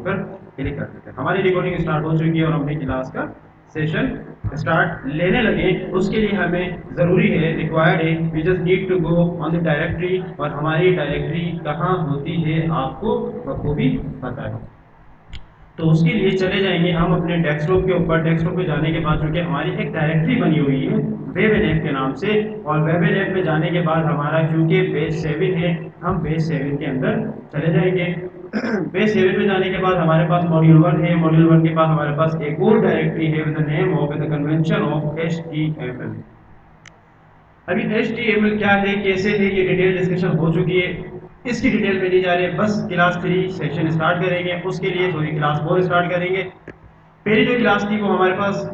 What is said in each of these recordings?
पर क्लिक कर देते हैं। हमारी रिकॉर्डिंग स्टार्ट हो चुकी है और हमने क्लास का सेशन स्टार्ट लेने लगे। उसके लिए हमें ज़रूरी है, रिक्वायर्ड है, we just need to go on the directory. और हमारी डायरेक्टरी कहाँ होती है आपको बखूबी पता है। तो उसके लिए चले जाएंगे हम अपने डेस्कटॉप के ऊपर। डेस्कटॉप पे जाने के बाद चूंकि हमारी एक डायरेक्टरी बनी हुई है वेबएनएप के नाम से, और वेबएनएप में जाने के बाद हमारा चूंकि पेज 7 है, हम पेज 7 के अंदर चले जाएंगे। पेज 7 में जाने के बाद हमारे पास मॉड्यूल 1 है। मॉड्यूल 1 के बाद हमारे पास एक और डायरेक्टरी है with the name of the convention of HTML। अभी HTML क्या है, कैसे है, ये डिटेल डिस्कशन हो चुकी है, इसकी डिटेल में नहीं जा रहे। बस क्लास 3 सेशन स्टार्ट करेंगे, उसके लिए सॉरी क्लास 4 स्टार्ट करेंगे। पहली जो क्लास थी वो हमारे पास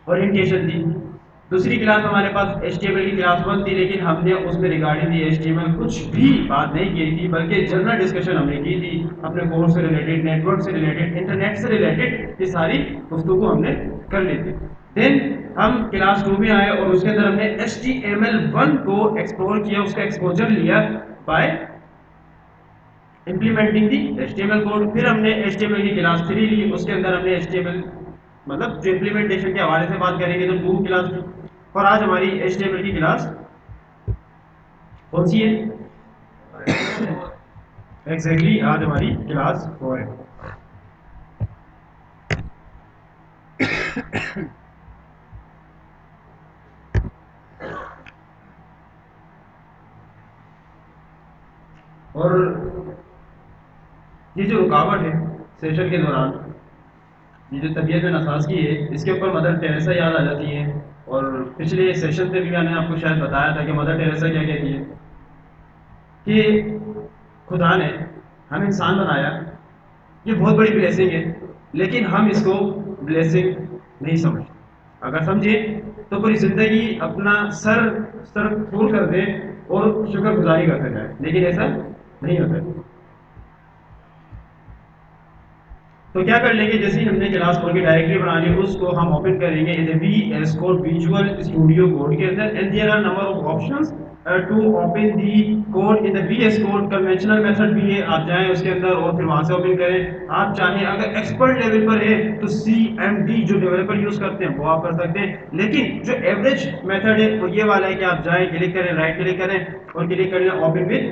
ओरिएंटेशन थी। दूसरी क्लास हमारे पास HTML की क्लास 1 थी, लेकिन हमने उसमें रिगार्डिंग दी HTML कुछ भी बात नहीं की थी, बल्कि जनरल डिस्कशन हमने की थी अपने कोर्स से रिलेटेड, नेटवर्क से रिलेटेड, इंटरनेट से रिलेटेड, ये सारी गुफ्तगू हमने कर ली थी। देन हम क्लास 2 में आए और उसके अंदर हमने HTML1 को एक्सप्लोर किया, उसका एक्सपोजर लिया बाय इम्प्लीमेंटिंग दी HTML कोड। फिर हमने HTML की क्लास 3 ली, उसके अंदर हमने HTML मतलब जो इम्प्लीमेंटेशन के हवाले से बात करेंगे तो 2 क्लास थी। और आज हमारी HTML की क्लास कौन सी है? एग्जैक्टली आज हमारी क्लास 4 है। और ये जो रुकावट है सेशन के दौरान, ये जो तबीयत में नासाज़गी है, इसके ऊपर मदर टेरेसा याद आ जाती है। और पिछले सेशन से भी मैंने आपको शायद बताया था कि मदर टेरेसा क्या कहती है कि खुदा ने हमें इंसान बनाया, ये बहुत बड़ी ब्लेसिंग है, लेकिन हम इसको ब्लेसिंग नहीं समझते। अगर समझे तो पूरी ज़िंदगी अपना सर सर फूल कर दे और शुक्रगुजारी करते जाए, लेकिन ऐसा नहीं होता है। तो क्या कर लेंगे, जैसे ही हमने क्लास 4 की डायरेक्टरी बना ली, उसको हम ओपन करेंगे in VS Code Visual Studio Code के अंदर। And there are number of options to open the code in the VS Code. Conventional method भी है, आप जाएं उसके अंदर और फिर वहां से ओपन करें। आप चाहें अगर एक्सपर्ट लेवल पर है तो CMD जो डेवलपर यूज करते हैं वो आप कर सकते हैं, लेकिन जो एवरेज मेथड है वो ये वाला है कि आप जाएं, क्लिक करें, राइट क्लिक करें और क्लिक करें ओपन विद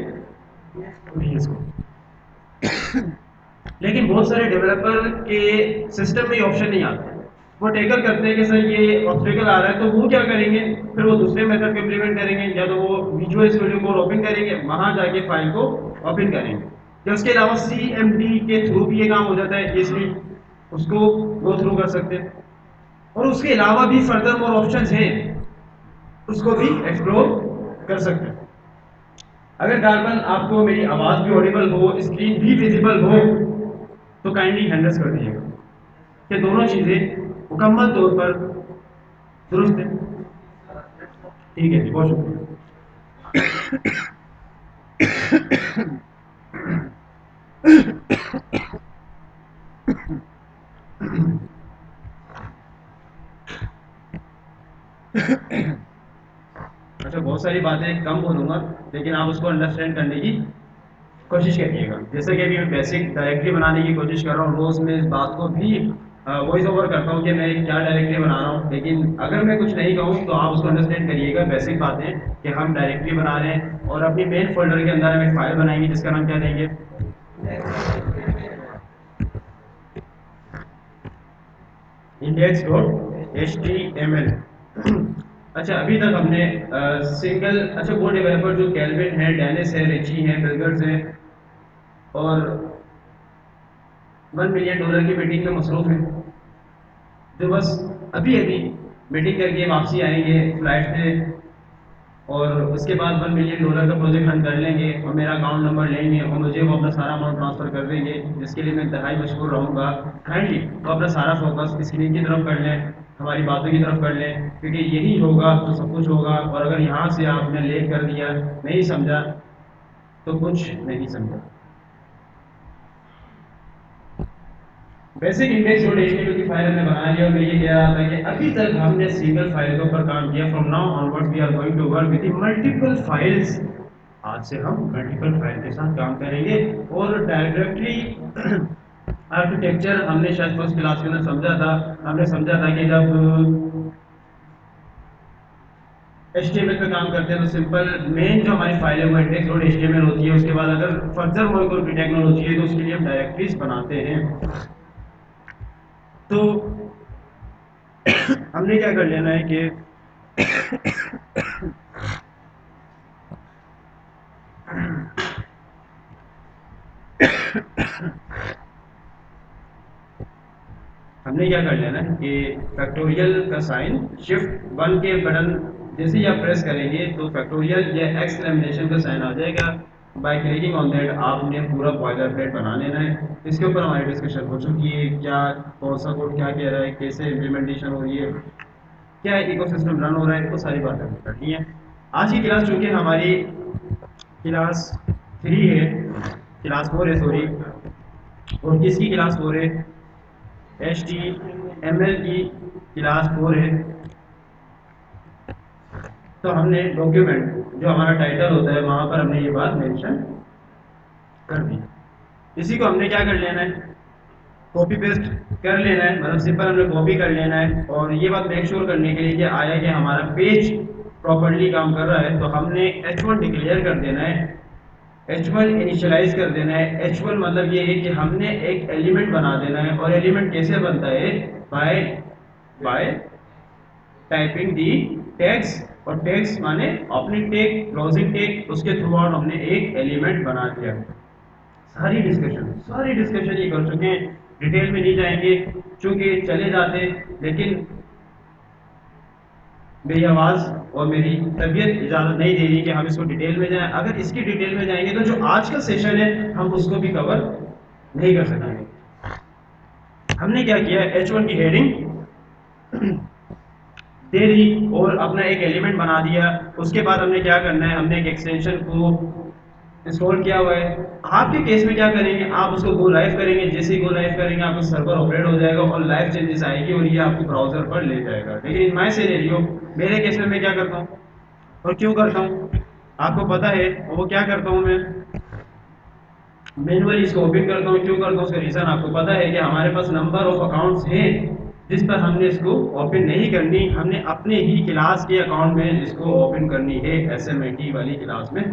VS कोड। लेकिन बहुत सारे डेवलपर के सिस्टम में ऑप्शन नहीं आता। वो टैकल करते हैं कि सर ये ऑब्स्टेकल आ रहा है, तो वो क्या करेंगे, फिर वो दूसरे मेथड को इम्प्लीमेंट करेंगे, या तो वो विजुअल स्टूडियो कोड ओपन करेंगे, वहां जाके फाइल को ओपन करेंगे। या उसके अलावा CMD के थ्रू भी ये काम हो जाता है, इसलिए उसको गो थ्रू कर सकते हैं। और उसके अलावा भी फर्दर मोर ऑप्शंस हैं, उसको भी एक्सप्लोर कर सकते हैं। अगर कार्बन आपको मेरी आवाज भी ऑडिबल हो, स्क्रीन भी विजिबल हो, तो काइंडली हैंडल्स कर दीजिएगा कि दोनों चीजें मुकम्मल तौर पर दुरुस्त है। ठीक है जी, बहुत शुक्रिया। अच्छा, बहुत सारी बातें कम बोलूंगा, लेकिन आप उसको अंडरस्टैंड करने की कोशिश करिएगा। जैसे कि अभी मैं बेसिक डायरेक्टरी बनाने की कोशिश कर रहा हूँ, रोज मैं इस बात को भी वॉइस ओवर करता हूँ कि मैं क्या डायरेक्टरी बना रहा हूँ, लेकिन अगर मैं कुछ नहीं कहूँ तो आप उसको अंडरस्टैंड करिएगा। बेसिक बातें कि हम डायरेक्टरी बना रहे हैं और अपनी मेन फोल्डर के अंदर हम एक फाइल बनाएंगे जिसका नाम क्या देंगे, index.html। अच्छा, अभी तक हमने सिंगल, अच्छा वो डेवलपर जो कैल्विन है, डेनिस है, रिची है, बिल्गर्स है और $1 मिलियन की मीटिंग में मसरूफ है, जो बस अभी अभी मीटिंग करके वापसी आएंगे फ्लाइट से, और उसके बाद $1 मिलियन का प्रोजेक्ट हम कर लेंगे और मेरा अकाउंट नंबर लेंगे और मुझे वो अपना सारा अमाउंट ट्रांसफर कर देंगे, जिसके लिए मैं इंतहाई मशहूर रहूँगा। काइंडली तो अपना सारा फोकस स्क्रीन की तरफ कर लें, हमारी बातों की तरफ कर लें, क्योंकि यही होगा तो सब कुछ होगा। और अगर यहाँ से आपने लेट कर दिया, नहीं समझा, तो कुछ नहीं समझा। बेसिक इंडेक्स और HTML की फाइल हमने बना लिया और मैं ये कह रहा था कि अभी तक हमने सिंगल फाइल के ऊपर काम किया। From now onwards we are going to work with multiple files. आज से हम मल्टीपल फाइल के साथ काम करेंगे और डायरेक्टरी आर्किटेक्चर हमने शायद फर्स्ट क्लास के अंदर समझा था। हमने समझा था कि जब HTML पे काम करते हैं तो सिंपल मेन जो हमारी फाइल है वो इंडेक्स डॉट HTML होती है। उसके बाद अगर फर्दर कोई टेक्नोलॉजी है तो उसके लिए हम डायरेक्टरीज बनाते हैं। तो हमने क्या कर लेना है कि हमने क्या कर लेना है कि फैक्टोरियल का साइन शिफ्ट वन के बटन जैसे ही आप प्रेस करेंगे तो फैक्टोरियल या एक्सक्लेमेशन का साइन आ जाएगा। बाय क्लिकिंग ऑन दैट आपने पूरा बॉयलर प्लेट बना लेना है। इसके ऊपर हमारी डिस्कशन हो चुकी है, क्या कौन सा कोड क्या कह रहा है, कैसे इम्प्लीमेंटेशन हो रही है, क्या इकोसिस्टम रन हो रहा है, वो सारी बातें हमने करनी है। आज की क्लास चूंकि हमारी क्लास 3 है, क्लास 4 है सॉरी, और किसकी क्लास 4 है, HTML की क्लास 4 है। तो हमने डॉक्यूमेंट जो हमारा टाइटल होता है वहां पर हमने ये बात मेंशन कर दी। इसी को हमने क्या कर लेना है, कॉपी पेस्ट कर लेना है, मतलब सिंपल हमने कॉपी कर लेना है। और ये बात मेक श्योर करने के लिए कि आया कि हमारा पेज प्रॉपर्ली काम कर रहा है तो हमने H1 डिक्लेयर कर देना है, H1 इनिशियलाइज कर देना है। H1 मतलब ये है कि हमने एक एलिमेंट बना देना है। और एलिमेंट कैसे बनता है, by by typing the tags. और टैग्स माने ओपनिंग टैग, क्लोजिंग टैग, उसके थ्रू आउट हमने एक एलिमेंट बना दिया। सारी डिस्कशन ये कर चुके हैं, डिटेल में नहीं जाएंगे क्योंकि चले जाते। लेकिन मेरी आवाज़ और मेरी तबीयत इजाज़त नहीं दे रही कि हम इसको डिटेल में जाएं। अगर इसकी डिटेल में जाएंगे तो जो आज का सेशन है हम उसको भी कवर नहीं कर सकेंगे। हमने क्या किया, H1 की हेडिंग दे दी और अपना एक एलिमेंट बना दिया। उसके बाद हमने क्या करना है, हमने एक एक्सटेंशन को इंस्टॉल किया हुआ है। आपके केस में क्या करेंगे, आप उसको गो लाइव करेंगे। जैसे ही गो लाइव करेंगे आपका सर्वर ऑपरेट हो जाएगा और लाइव चेंजेस आएगी और ये आपको ब्राउजर पर ले जाएगा। लेकिन इन माय सिनेरियो, मेरे केस में मैं क्या करता हूँ और क्यों करता हूँ आपको पता है। और वो क्या करता हूँ, मैं मैनुअली इसको ओपन करता हूँ। क्यों करता हूँ उसका रीजन आपको पता है कि हमारे पास नंबर ऑफ अकाउंट्स हैं जिस पर हमने इसको ओपन नहीं करनी, हमने अपने ही क्लास के अकाउंट में इसको ओपन करनी है, SMAT वाली क्लास में।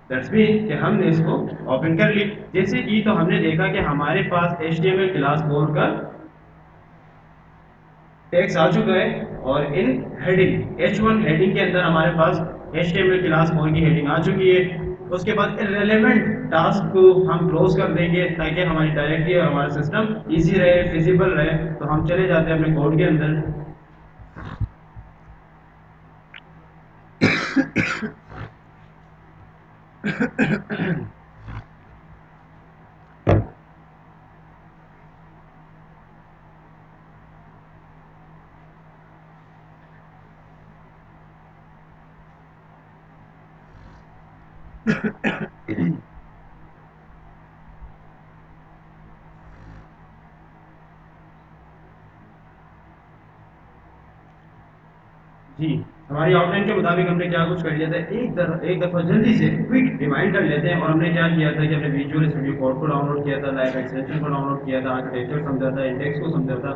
दैट्स मीन कि हमने इसको ओपन कर ली। जैसे कि तो हमने देखा कि हमारे पास HTML क्लास 4 का टेक्स्ट आ चुका है। और इन हेडिंग H1 हेडिंग के अंदर हमारे पास HTML क्लास 4 की हेडिंग आ चुकी है। उसके बाद इररिलेवेंट टास्क को हम क्लोज कर देंगे ताकि हमारी डायरेक्टरी और हमारा सिस्टम इजी रहे, फिजिबल रहे। तो हम चले जाते हैं अपने कोड के अंदर। जी, हमारी आउटलाइन के मुताबिक हमने क्या कुछ कर लिया था, एक दफ़ा जल्दी से क्विक रिमाइंड कर लेते हैं। और हमने क्या किया था कि हमने विजुअल स्टूडियो कोड को डाउनलोड किया था, लाइव एक्सटेंशन को डाउनलोड किया था, आर्किटेक्चर समझा था, इंडेक्स को समझा था।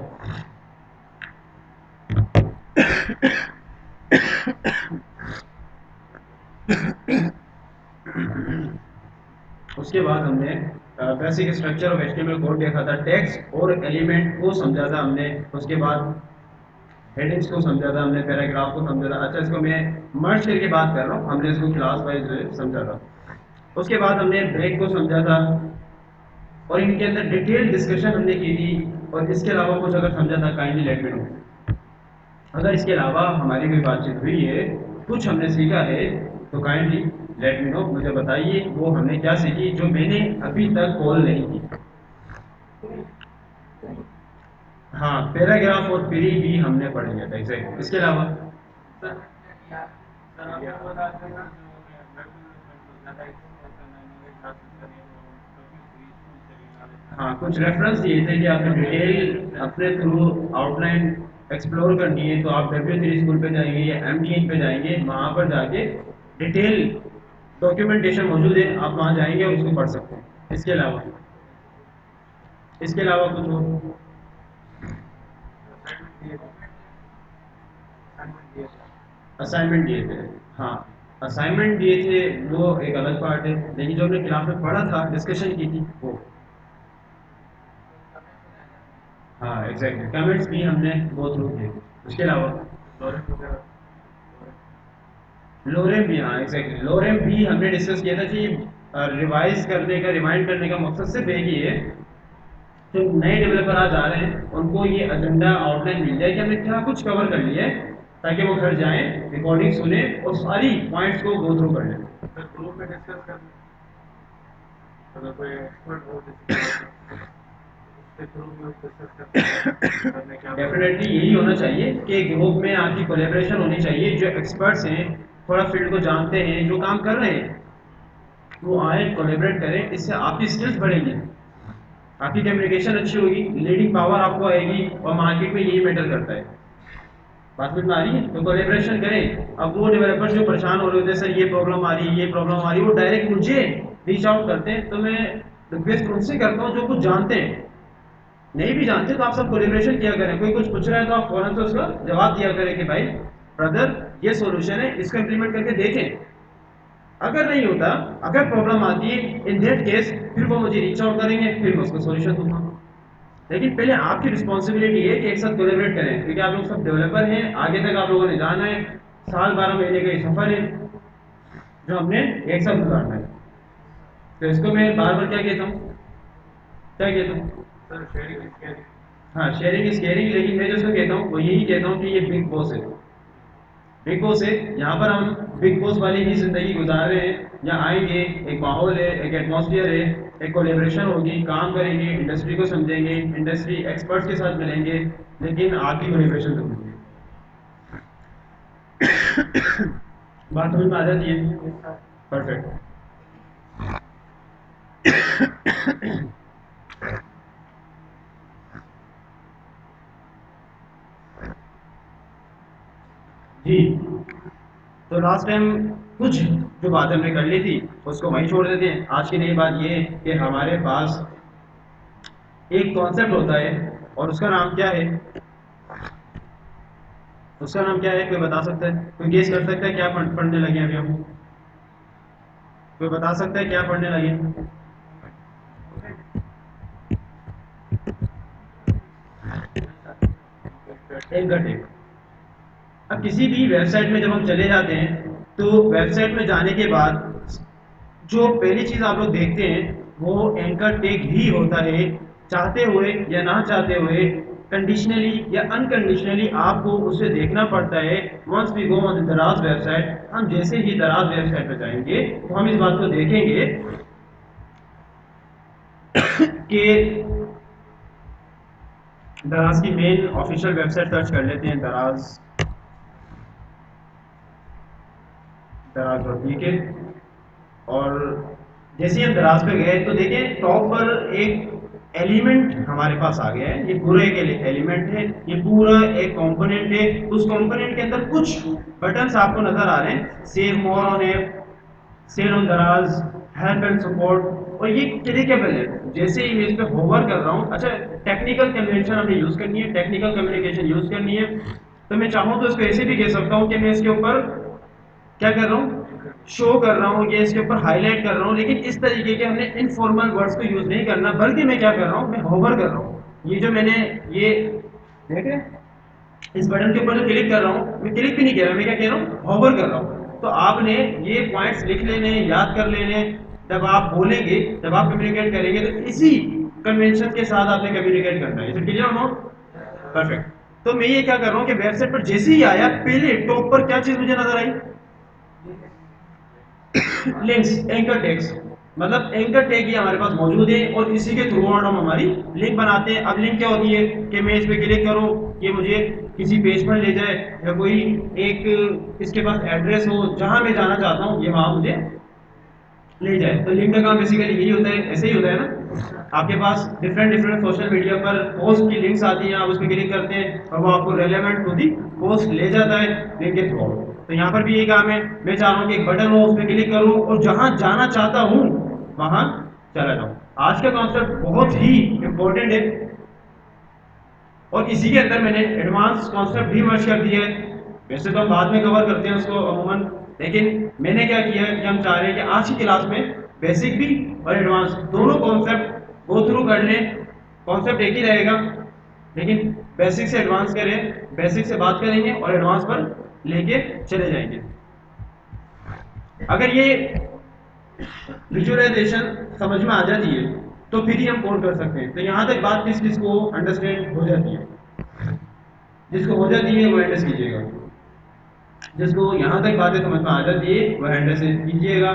उसके बाद हमने basic structure of HTML code देखा था, टेक्स्ट और एलिमेंट को समझा था हमने। उसके बाद हेडिंग्स को समझा था हमने, पैराग्राफ को समझा था। अच्छा, इसको मैं मर्ज करके बात कर रहा हूँ, हमने इसको क्लास वाइज समझा था। उसके बाद हमने ब्रेक को समझा था और इनके अंदर डिटेल डिस्कशन हमने की थी। और इसके अलावा कुछ अगर समझा था काइंडली लेट मी नो। अगर इसके अलावा हमारी कोई बातचीत हुई है, कुछ हमने सीखा है, तो काइंडली लेट मी नो, मुझे बताइए वो हमने क्या सीखी जो मैंने अभी तक कॉल नहीं की। हाँ, पैराग्राफ और पीरी भी हमने पढ़ लिया था एग्जैक्ट। इसके अलावा हाँ, कुछ रेफरेंस दिए थे कि आपने डिटेल अपने थ्रू आउटलाइन एक्सप्लोर करनी है तो आप W3 स्कूल पे जाएंगे या MDN पे जाएंगे, वहाँ पर जाके डिटेल डॉक्यूमेंटेशन मौजूद है, आप वहाँ जाएंगे और उसको पढ़ सकते हैं। इसके अलावा इसके अलावा कुछ और असाइनमेंट दिए थे? हाँ, असाइनमेंट दिए थे वो एक अलग पार्ट है, लेकिन जो हमने क्लास में पढ़ा था, डिस्कशन की थी वो। हाँ एग्जैक्टली, कमेंट्स भी हमने गो थ्रू किए थे। उसके अलावा लोरेम भी, हाँ एग्जैक्टली, लोरेम भी हमने डिस्कस किया था कि रिवाइज करने का, रिमाइंड करने का मकसद सिर्फ एक ही है, जो नए डेवलपर आज आ रहे हैं उनको ये एजेंडा आउटलाइन मिल जाए कि हमने क्या कुछ कवर कर लिया है, ताकि वो घर जाएं, रिकॉर्डिंग सुने और सारी पॉइंट्स को गो थ्रू कर लें। ग्रुप में डिस्कस कर, अगर कोई एक्सपर्ट हो डेफिनेटली यही होना चाहिए कि ग्रुप में आपकी कोलेब्रेशन होनी चाहिए, जो एक्सपर्ट्स हैं, थोड़ा फील्ड को जानते हैं, जो काम कर रहे हैं, वो आए कोलेबरेट करें, इससे आपकी स्किल्स बढ़ेंगी, आपकी कम्युनिकेशन अच्छी होगी, लीडिंग पावर आपको आएगी, और मार्केट में यही मैटर करता है। बात समझ में आ रही है? तो कोलेब्रेशन करें। अब वो डेवलपर्स जो परेशान हो रहे होते हैं, सर ये प्रॉब्लम आ रही है, ये प्रॉब्लम आ रही है, वो डायरेक्ट मुझे रीच आउट करते हैं, तो मैं रिक्वेस्ट उनसे करता हूँ जो कुछ जानते हैं। नहीं भी जानते तो आप सब कोलेब्रेशन किया करें, कोई कुछ पूछ रहा है तो आप फौरन से उसका जवाब दिया करें कि भाई ब्रदर ये सॉल्यूशन है, इसको इंप्लीमेंट करके देखें। अगर नहीं होता, अगर प्रॉब्लम आती है, इन दैट केस फिर वो मुझे रीच आउट करेंगे, फिर मैं उसको सॉल्यूशन दूंगा। लेकिन पहले आपकी रिस्पॉन्सिबिलिटी है कि एक साथ कोलेबरेट करें, क्योंकि आप लोग सब डेवलपर हैं, आगे तक आप लोगों ने जाना है, साल 12 महीने का ये सफर है जो हमने एक साथ गुजारना है। तो इसको मैं बार बार क्या कहता हूँ, क्या कहता हूँ सर, शेयरिंग इज केयरिंग। हाँ, शेयरिंग इज केयरिंग, लेकिन मैं जिसको कहता हूँ वो यही कहता हूँ कि ये बिग बॉस है। बिग बॉस है, यहाँ पर हम बिग बॉस वाली ही जिंदगी गुजार रहे हैं। यहाँ आएंगे, एक माहौल है, एक एटमॉस्फेयर है, एक कोलेब्रेशन होगी, काम करेंगे, इंडस्ट्री को समझेंगे, इंडस्ट्री एक्सपर्ट्स के साथ मिलेंगे, लेकिन आपकी कोलेब्रेशन जरूरी है। बात समझ में आ जाती है? परफेक्ट। जी, तो लास्ट टाइम कुछ जो बात हमने कर ली थी उसको वहीं छोड़ देते हैं। आज की नई बात ये है कि हमारे पास एक कॉन्सेप्ट होता है, और उसका नाम क्या है? उसका नाम क्या है, कोई बता सकता है? कोई गेस कर सकता है क्या पढ़ने लगे अभी हम? कोई बता सकता है क्या पढ़ने लगे? एक घंटे। अब किसी भी वेबसाइट में जब हम चले जाते हैं, तो वेबसाइट में जाने के बाद जो पहली चीज आप लोग देखते हैं वो एंकर टेग ही होता है। चाहते हुए या ना चाहते हुए, कंडीशनली या अनकंडीशनली आपको उसे देखना पड़ता है। Once we go on the Daraz website, हम जैसे ही दराज वेबसाइट पर जाएंगे तो हम इस बात को देखेंगे कि दराज की मेन ऑफिशियल वेबसाइट सर्च कर लेते हैं, दराज, दराज डॉट वीके। और जैसे ही हम दराज पे गए तो देखें टॉप पर एक एलिमेंट हमारे पास आ गया है। ये पूरा एक एलिमेंट है, ये पूरा एक कंपोनेंट है। उस कंपोनेंट के अंदर कुछ बटन्स आपको नजर आ रहे हैं, save more on app, sale on Daraz, help and support, और ये क्लिकेबल है। जैसे ही मैं इस पे होवर कर रहा हूँ, अच्छा टेक्निकल कन्वेंशन हमने यूज करनी है, टेक्निकल कम्युनिकेशन यूज करनी है, तो मैं चाहूँ तो इसको ऐसे भी कह सकता हूँ कि मैं इसके ऊपर क्या कर रहा हूँ, शो कर रहा हूँ, ये इसके ऊपर हाईलाइट कर रहा हूँ, लेकिन इस तरीके के हमने इनफॉर्मल वर्ड्स को यूज नहीं करना, बल्कि मैं क्या कर रहा हूँ, मैं होवर कर रहा हूँ। ये जो मैंने ये देखे, इस बटन के ऊपर जो क्लिक कर रहा हूँ, मैं क्लिक भी नहीं कर रहा, मैं क्या कह रहा हूँ, होवर कर रहा हूँ। तो आपने ये पॉइंट्स लिख लेने, याद कर लेने, जब आप बोलेंगे, जब आप कम्युनिकेट करेंगे, तो इसी कन्वेंशन के साथ आपने कम्युनिकेट करना है। इसे क्लियर हो? परफेक्ट। तो मैं ये क्या कर रहा हूँ कि वेबसाइट पर जैसे ही आया, पहले टॉप पर क्या चीज मुझे नजर आई? Links, anchor tags. मतलब एंकर टैग ही हमारे पास मौजूद है, और इसी के थ्रू आउट हम हमारी लिंक बनाते हैं। अब लिंक क्या होती है कि मैं इस पे क्लिक करूं, ये मुझे किसी पेज पर ले जाए, या कोई एक इसके पास एड्रेस हो जहां मैं जाना चाहता हूं, ये वहां मुझे ले जाए। तो लिंक का काम बेसिकली यही होता है, ऐसे ही होता है ना। आपके पास डिफरेंट डिफरेंट सोशल मीडिया पर पोस्ट की लिंक्स आती हैं, आप उस पर क्लिक करते हैं और वो आपको रेलेवेंट टू दी पोस्ट ले जाता है लिंक के थ्रू। तो यहाँ पर भी यही काम है, मैं चाह रहा हूँ कि एक बटन हो, उस पर क्लिक करूँ और जहाँ जाना चाहता हूँ वहाँ चला जाऊँ। आज का कॉन्सेप्ट बहुत ही इंपॉर्टेंट है और इसी के अंदर मैंने एडवांस कॉन्सेप्ट भी मर्ज कर दिया है। वैसे तो हम बाद में कवर करते हैं उसको अमूमन, लेकिन मैंने क्या किया है कि हम चाह रहे हैं कि आज की क्लास में बेसिक भी और एडवांस दोनों कॉन्सेप्ट गो थ्रू कर लें। कॉन्सेप्ट एक ही रहेगा लेकिन बेसिक से एडवांस करें, बेसिक से बात करेंगे और एडवांस पर लेके चले जाएंगे। अगर ये विजुअलाइजेशन समझ में आ जाती है तो फिर ही हम कोड कर सकते हैं। तो यहाँ तक बात किस किस को अंडरस्टैंड हो जाती है? जिसको हो जाती है वो एंडर्स कीजिएगा, जिसको यहाँ तक बातें समझ में आ जाती है वह एंडर्स कीजिएगा।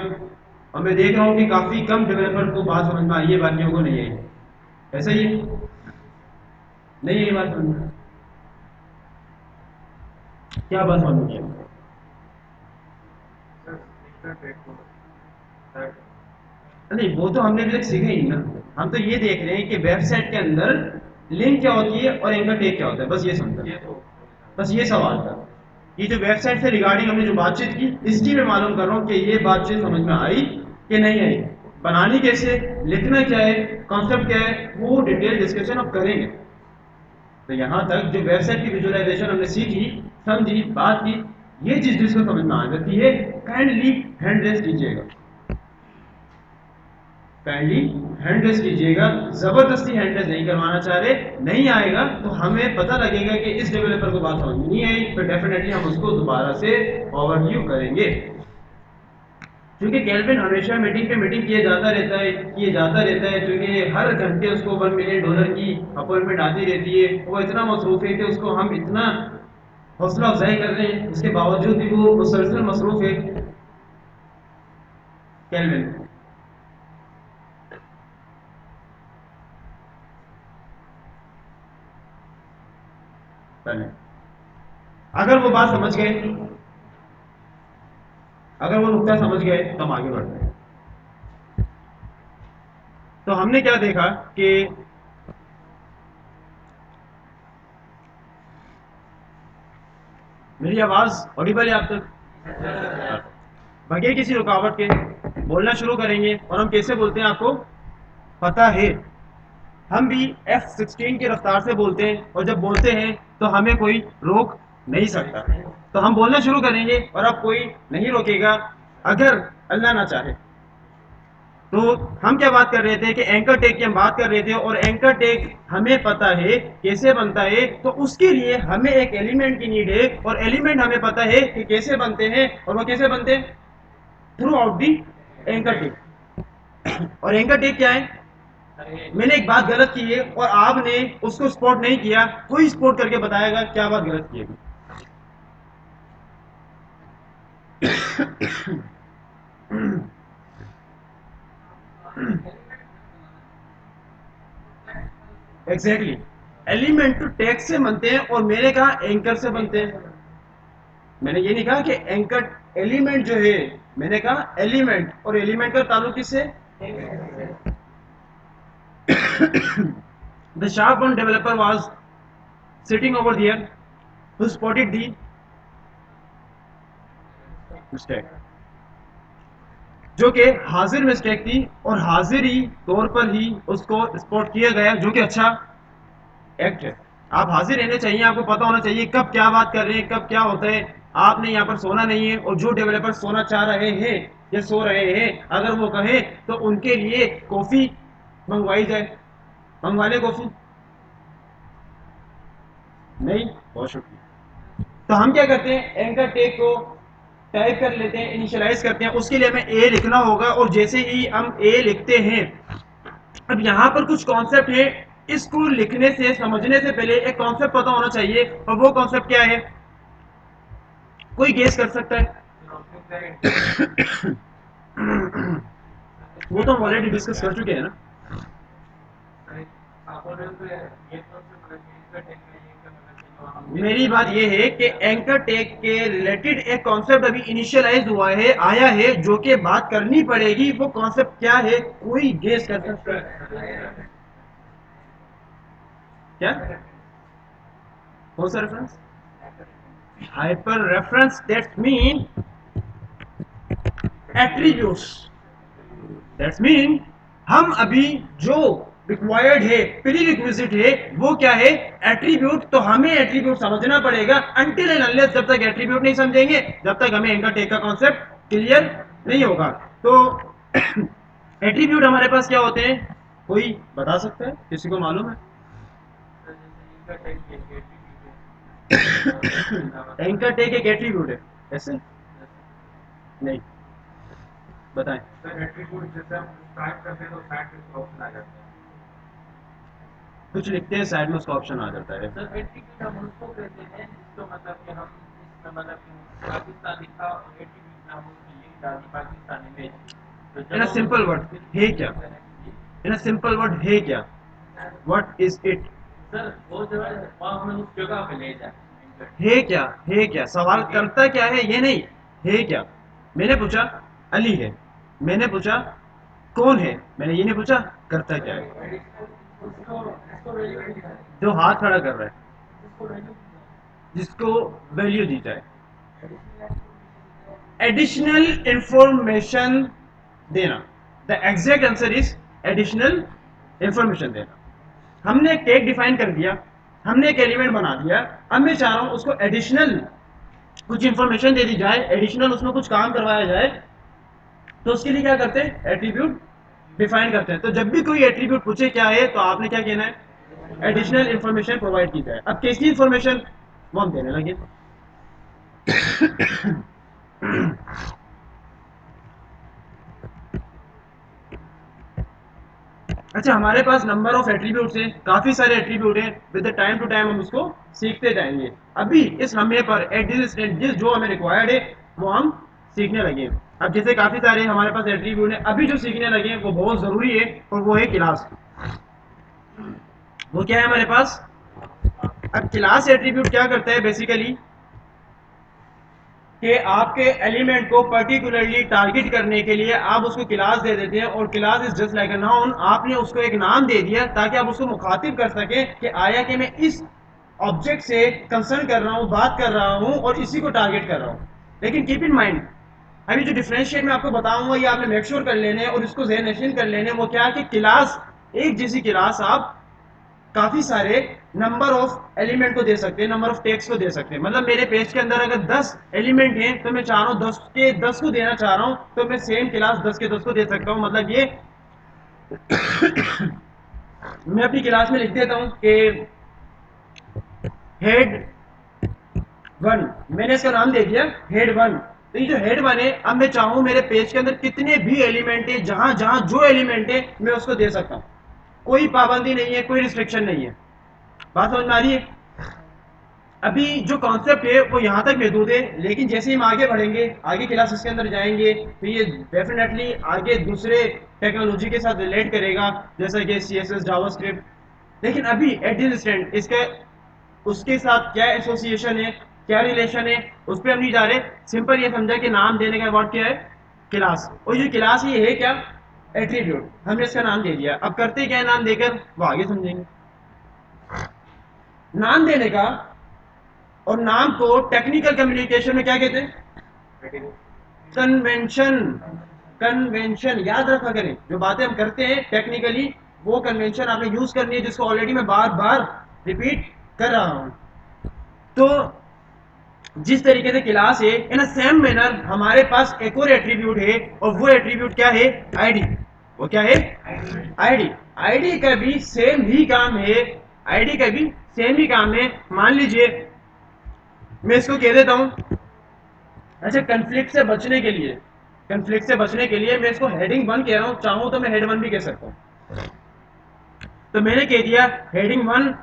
और मैं देख रहा हूँ कि काफ़ी कम डेवलपर को बात समझ में आई है, बाकियों को नहीं आई। ऐसा ही है, नहीं है बात समझ में? क्या बात समझ में? नहीं, वो तो हमने अभी तक सीखा ही नहीं ना। हम तो ये देख रहे हैं कि वेबसाइट के अंदर लिंक क्या होती है और एंकर टेग क्या होता है, बस ये समझना। बस ये सवाल था। ये जो वेबसाइट से रिगार्डिंग हमने जो बातचीत की, इसकी मैं मालूम कर रहा हूँ कि ये बातचीत समझ में आई कि नहीं आई, बनानी कैसे, लिखना क्या है, कॉन्सेप्ट क्या है, वो डिटेल डिस्कशन अब करेंगे। तो यहाँ तक जो वेबसाइट की विजुअलाइजेशन हमने सीखी, समझी, बात की, ये चीज जिसको समझ में आ जाती है काइंडली हैंड रेस कीजिएगा, काइंडली हैंड रेस कीजिएगा। जबरदस्ती हैंड रेस नहीं करवाना चाह रहे, नहीं आएगा तो हमें पता लगेगा कि इस डेवलपर को बात समझ में नहीं आई, तो डेफिनेटली हम उसको दोबारा से ओवरव्यू करेंगे। क्योंकि कैल्विन हमेशा मीटिंग पे मीटिंग किए जाता रहता है क्योंकि हर घंटे उसको $1 मिलियन की अपॉइंटमेंट आती रहती है। वो इतना मसरूफ है कि उसको हम इतना हौसला अफजाई कर रहे हैं, उसके बावजूद भी वो मुसलसल मसरूफ है कैल्विन। अगर वो बात समझ गए, अगर वो नुकता समझ गए तो हम आगे बढ़ते हैं। तो हमने क्या देखा कि मेरी आवाज ऑडिबल है आप तक? बगैर किसी रुकावट के बोलना शुरू करेंगे। और हम कैसे बोलते हैं आपको पता है, हम भी F16 की रफ्तार से बोलते हैं और जब बोलते हैं तो हमें कोई रोक नहीं सकता। तो हम बोलना शुरू करेंगे और अब कोई नहीं रोकेगा, अगर अल्लाह ना चाहे। तो हम क्या बात कर रहे थे कि एंकर टेक की हम बात कर रहे थे, और एंकर टेक हमें पता है कैसे बनता है। तो उसके लिए हमें एक एलिमेंट की नीड है और एलिमेंट हमें पता है कि कैसे बनते हैं, और वो कैसे बनते हैं? Throughout the anchor tag. और एंकर टेक क्या है? मैंने एक बात गलत की है और आपने उसको स्पॉट नहीं किया, कोई स्पॉट करके बताएगा क्या बात गलत की है? एग्जैक्टली, एलिमेंट तो टेक्स्ट से बनते हैं और मैंने कहा एंकर से बनते हैं। मैंने ये नहीं कहा कि एंकर एलिमेंट जो है, मैंने कहा एलिमेंट, और एलिमेंट का ताल्लुक किससे? The sharp one developer was sitting over there who spotted the mistake, जो कि हाजिर मिस्टेक थी और हाजिरी तौर पर ही उसको स्पॉट किया गया, जो कि अच्छा एक्ट है। आप हाजिर रहने चाहिए, आपको पता होना चाहिए कब क्या बात कर रहे हैं, कब क्या होता है। आपने यहाँ पर सोना नहीं है, और जो डेवलपर सोना चाह रहे हैं या सो रहे हैं, अगर वो कहे तो उनके लिए कॉफी मंगवाई जाए। मंगवा ले कॉफी? नहीं, बहुत शुक्रिया। तो हम क्या करते हैं, एंकर टेक को टाइप कर लेते हैं, इनिशियलाइज करते हैं। उसके लिए हमें ए लिखना होगा, और जैसे ही हम ए लिखते हैं, अब यहाँ पर कुछ कॉन्सेप्ट है, इसको लिखने से समझने से पहले एक कॉन्सेप्ट पता होना चाहिए, और वो कॉन्सेप्ट क्या है? कोई गेस कर सकता है? वो तो हम ऑलरेडी डिस्कस कर चुके हैं ना। मेरी बात यह है कि एंकर टेक के रिलेटेड एक कॉन्सेप्ट अभी इनिशियलाइज हुआ है, आया है, जो कि बात करनी पड़ेगी। वो कॉन्सेप्ट क्या है, कोई गेस कर सकता है? क्या? कौन सा reference? Hyper reference, that's mean attributes, that's mean हम अभी जो रिक्वायर्ड है, प्री रिक्विजिट है, वो क्या है? एट्रीब्यूट। तो हमें एट्रीब्यूट समझना पड़ेगा अनटिल एंड अनलेस, जब तक एट्रीब्यूट नहीं समझेंगे जब तक हमें इनका टेक का कॉन्सेप्ट क्लियर नहीं होगा। तो एट्रीब्यूट हमारे पास क्या होते हैं, कोई बता सकता है? किसी को मालूम है? एंकर टेक एक एट्रीब्यूट है ऐसे? नहीं, बताएं। सर एट्रीब्यूट जैसे हम स्टार्ट करते हैं तो साइड में ऑप्शन आ जाता है, कुछ लिखते हैं साइड में उसका ऑप्शन आ जाता है। सर एट्रीब्यूट हम उसको कहते हैं जिसको मतलब कि हम इसमें मतलब कि पाकिस्तान लिखा और एट्रीब्यूट में हम उसमें लिख डाली पाकिस्तानी में, तो इन अ सिंपल वर्ड है क्या? इन अ सिंपल वर्ड है क्या? What is it? सर वो जो है वहाँ हमें उस जगह पे ले जाए। है क्या? है क्या? सवाल करता क्या है ये नहीं, है क्या। मैंने पूछा अली है, मैंने पूछा कौन है, मैंने ये नहीं पूछा करता क्या है। जो हाथ खड़ा कर रहा है, जिसको वैल्यू दी जाए, एडिशनल इंफॉर्मेशन देना। The exact answer is additional information देना। हमने एक टेक डिफाइन कर दिया, हमने एक एलिमेंट बना दिया, अब मैं चाह रहा हूं उसको एडिशनल कुछ इंफॉर्मेशन दे दी जाए, एडिशनल उसमें कुछ काम करवाया जाए। तो उसके लिए क्या करते हैं? एट्रीब्यूट डिफाइन करते हैं। तो जब भी कोई एट्रीब्यूट पूछे क्या है, तो आपने क्या कहना है? एडिशनल इंफॉर्मेशन प्रोवाइड की जाए। अब कैसी इंफॉर्मेशन? वो हम देने लगे। अच्छा, हमारे पास नंबर ऑफ एट्रीब्यूट्स हैं, काफी सारे एट्रीब्यूट हैं। With the time to time हम उसको सीखते जाएंगे। अभी इस लम्हे पर एट दिस जिस जो हमें रिक्वायर्ड है वो हम सीखने लगे। अब जैसे काफी सारे हमारे पास एट्रीब्यूट हैं, अभी जो सीखने लगे वो बहुत जरूरी है, और वो है क्लास। वो क्या है हमारे पास? अब क्लास एट्रीब्यूट क्या करता है बेसिकली, कि आपके एलिमेंट को पर्टिकुलरली टारगेट करने के लिए आप उसको क्लास दे देते हैं, और class is just like a noun. आपने उसको एक नाम दे दिया ताकि आप उसको मुखातिब कर सकें कि आया कि मैं इस ऑब्जेक्ट से कंसर्न कर रहा हूं, बात कर रहा हूं, और इसी को टारगेट कर रहा हूं। लेकिन कीप इन माइंड, अभी जो डिफरेंशिएट मैं आपको बताऊंगा ये आपने मेक श्योर कर लेने और इसको ज़हन नशीन कर लेने। वो क्या है कि क्लास, एक जैसी क्लास आप काफी सारे नंबर ऑफ एलिमेंट को दे सकते हैं, नंबर ऑफ टेक्स्ट को दे सकते हैं। मतलब मेरे पेज के अंदर अगर 10 एलिमेंट हैं, तो मैं चाह रहा हूँ 10 के 10 को देना चाह रहा हूँ, तो मैं सेम क्लास 10 के 10 को दे सकता हूँ। मतलब ये मैं अपनी क्लास में लिख देता हूँ कि हेड 1, मैंने इसका नाम दे दिया हेड 1। तो ये जो हेड 1 है, अब मैं चाहूँ मेरे पेज के अंदर कितने भी एलिमेंट है, जहां जहां जो एलिमेंट है मैं उसको दे सकता हूँ। कोई पाबंदी नहीं है, कोई रिस्ट्रिक्शन नहीं है। बात समझ में आ रही है? अभी जो कॉन्सेप्ट है वो यहाँ तक महदूद है, लेकिन जैसे ही हम आगे बढ़ेंगे, आगे क्लासेस के अंदर जाएंगे, तो ये डेफिनेटली आगे दूसरे टेक्नोलॉजी के साथ रिलेट करेगा, जैसे कि CSS, जावास्क्रिप्ट। लेकिन अभी एट दिस स्टैंड इसके उसके साथ क्या एसोसिएशन है, क्या रिलेशन है, उस पर हम नहीं जा रहे। सिंपल ये समझा कि नाम देने का वर्ड क्या है? क्लास। और ये क्लास ये है क्या? एट्रीब्यूट। हमने इसका नाम दे दिया, अब करते क्या है नाम देकर, वो आगे समझेंगे। नाम देने का, और नाम को टेक्निकल कम्युनिकेशन में क्या कहते हैं? कन्वेंशन। कन्वेंशन याद रखा करें, जो बातें हम करते हैं टेक्निकली, वो कन्वेंशन आपने यूज करनी है, जिसको ऑलरेडी मैं बार बार रिपीट कर रहा हूं। तो जिस तरीके से क्लास है, इन अ सेम मैनर हमारे पास एक और एट्रीब्यूट है, और वो एट्रीब्यूट क्या है? आईडी। वो क्या है? आईडी। आईडी का भी सेम ही काम है, आईडी का भी सेम ही काम है। मान लीजिए मैं इसको कह देता हूं, अच्छा कंफ्लिक्ट से बचने के लिए, कंफ्लिक्ट से बचने के लिए मैं इसको हेडिंग 1 कह रहा हूं, चाहूं तो मैं हेड 1 भी कह सकता हूं। तो मैंने कह दिया हेडिंग 1,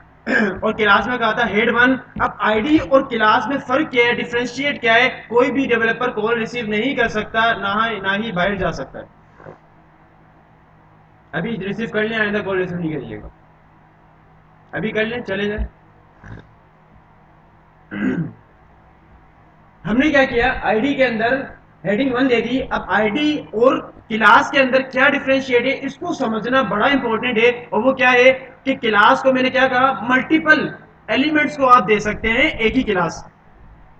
और क्लास में कहा था हेड 1। अब आईडी और क्लास में फर्क क्या है, डिफरेंशिएट क्या है? कोई भी डेवलपर कॉल रिसीव नहीं कर सकता, ना ही बाहर जा सकता है। अभी रिसीव कर लें, आइंदा कॉल रिसीव नहीं करिएगा। अभी कर लें, चले जाए। हमने क्या किया, आईडी के अंदर हेडिंग 1 दे दी। अब आईडी और क्लास के अंदर क्या डिफरेंशिएट है, इसको समझना बड़ा इंपॉर्टेंट है। और वो क्या है कि क्लास को मैंने क्या कहा, मल्टीपल एलिमेंट्स को आप दे सकते हैं एक ही क्लास,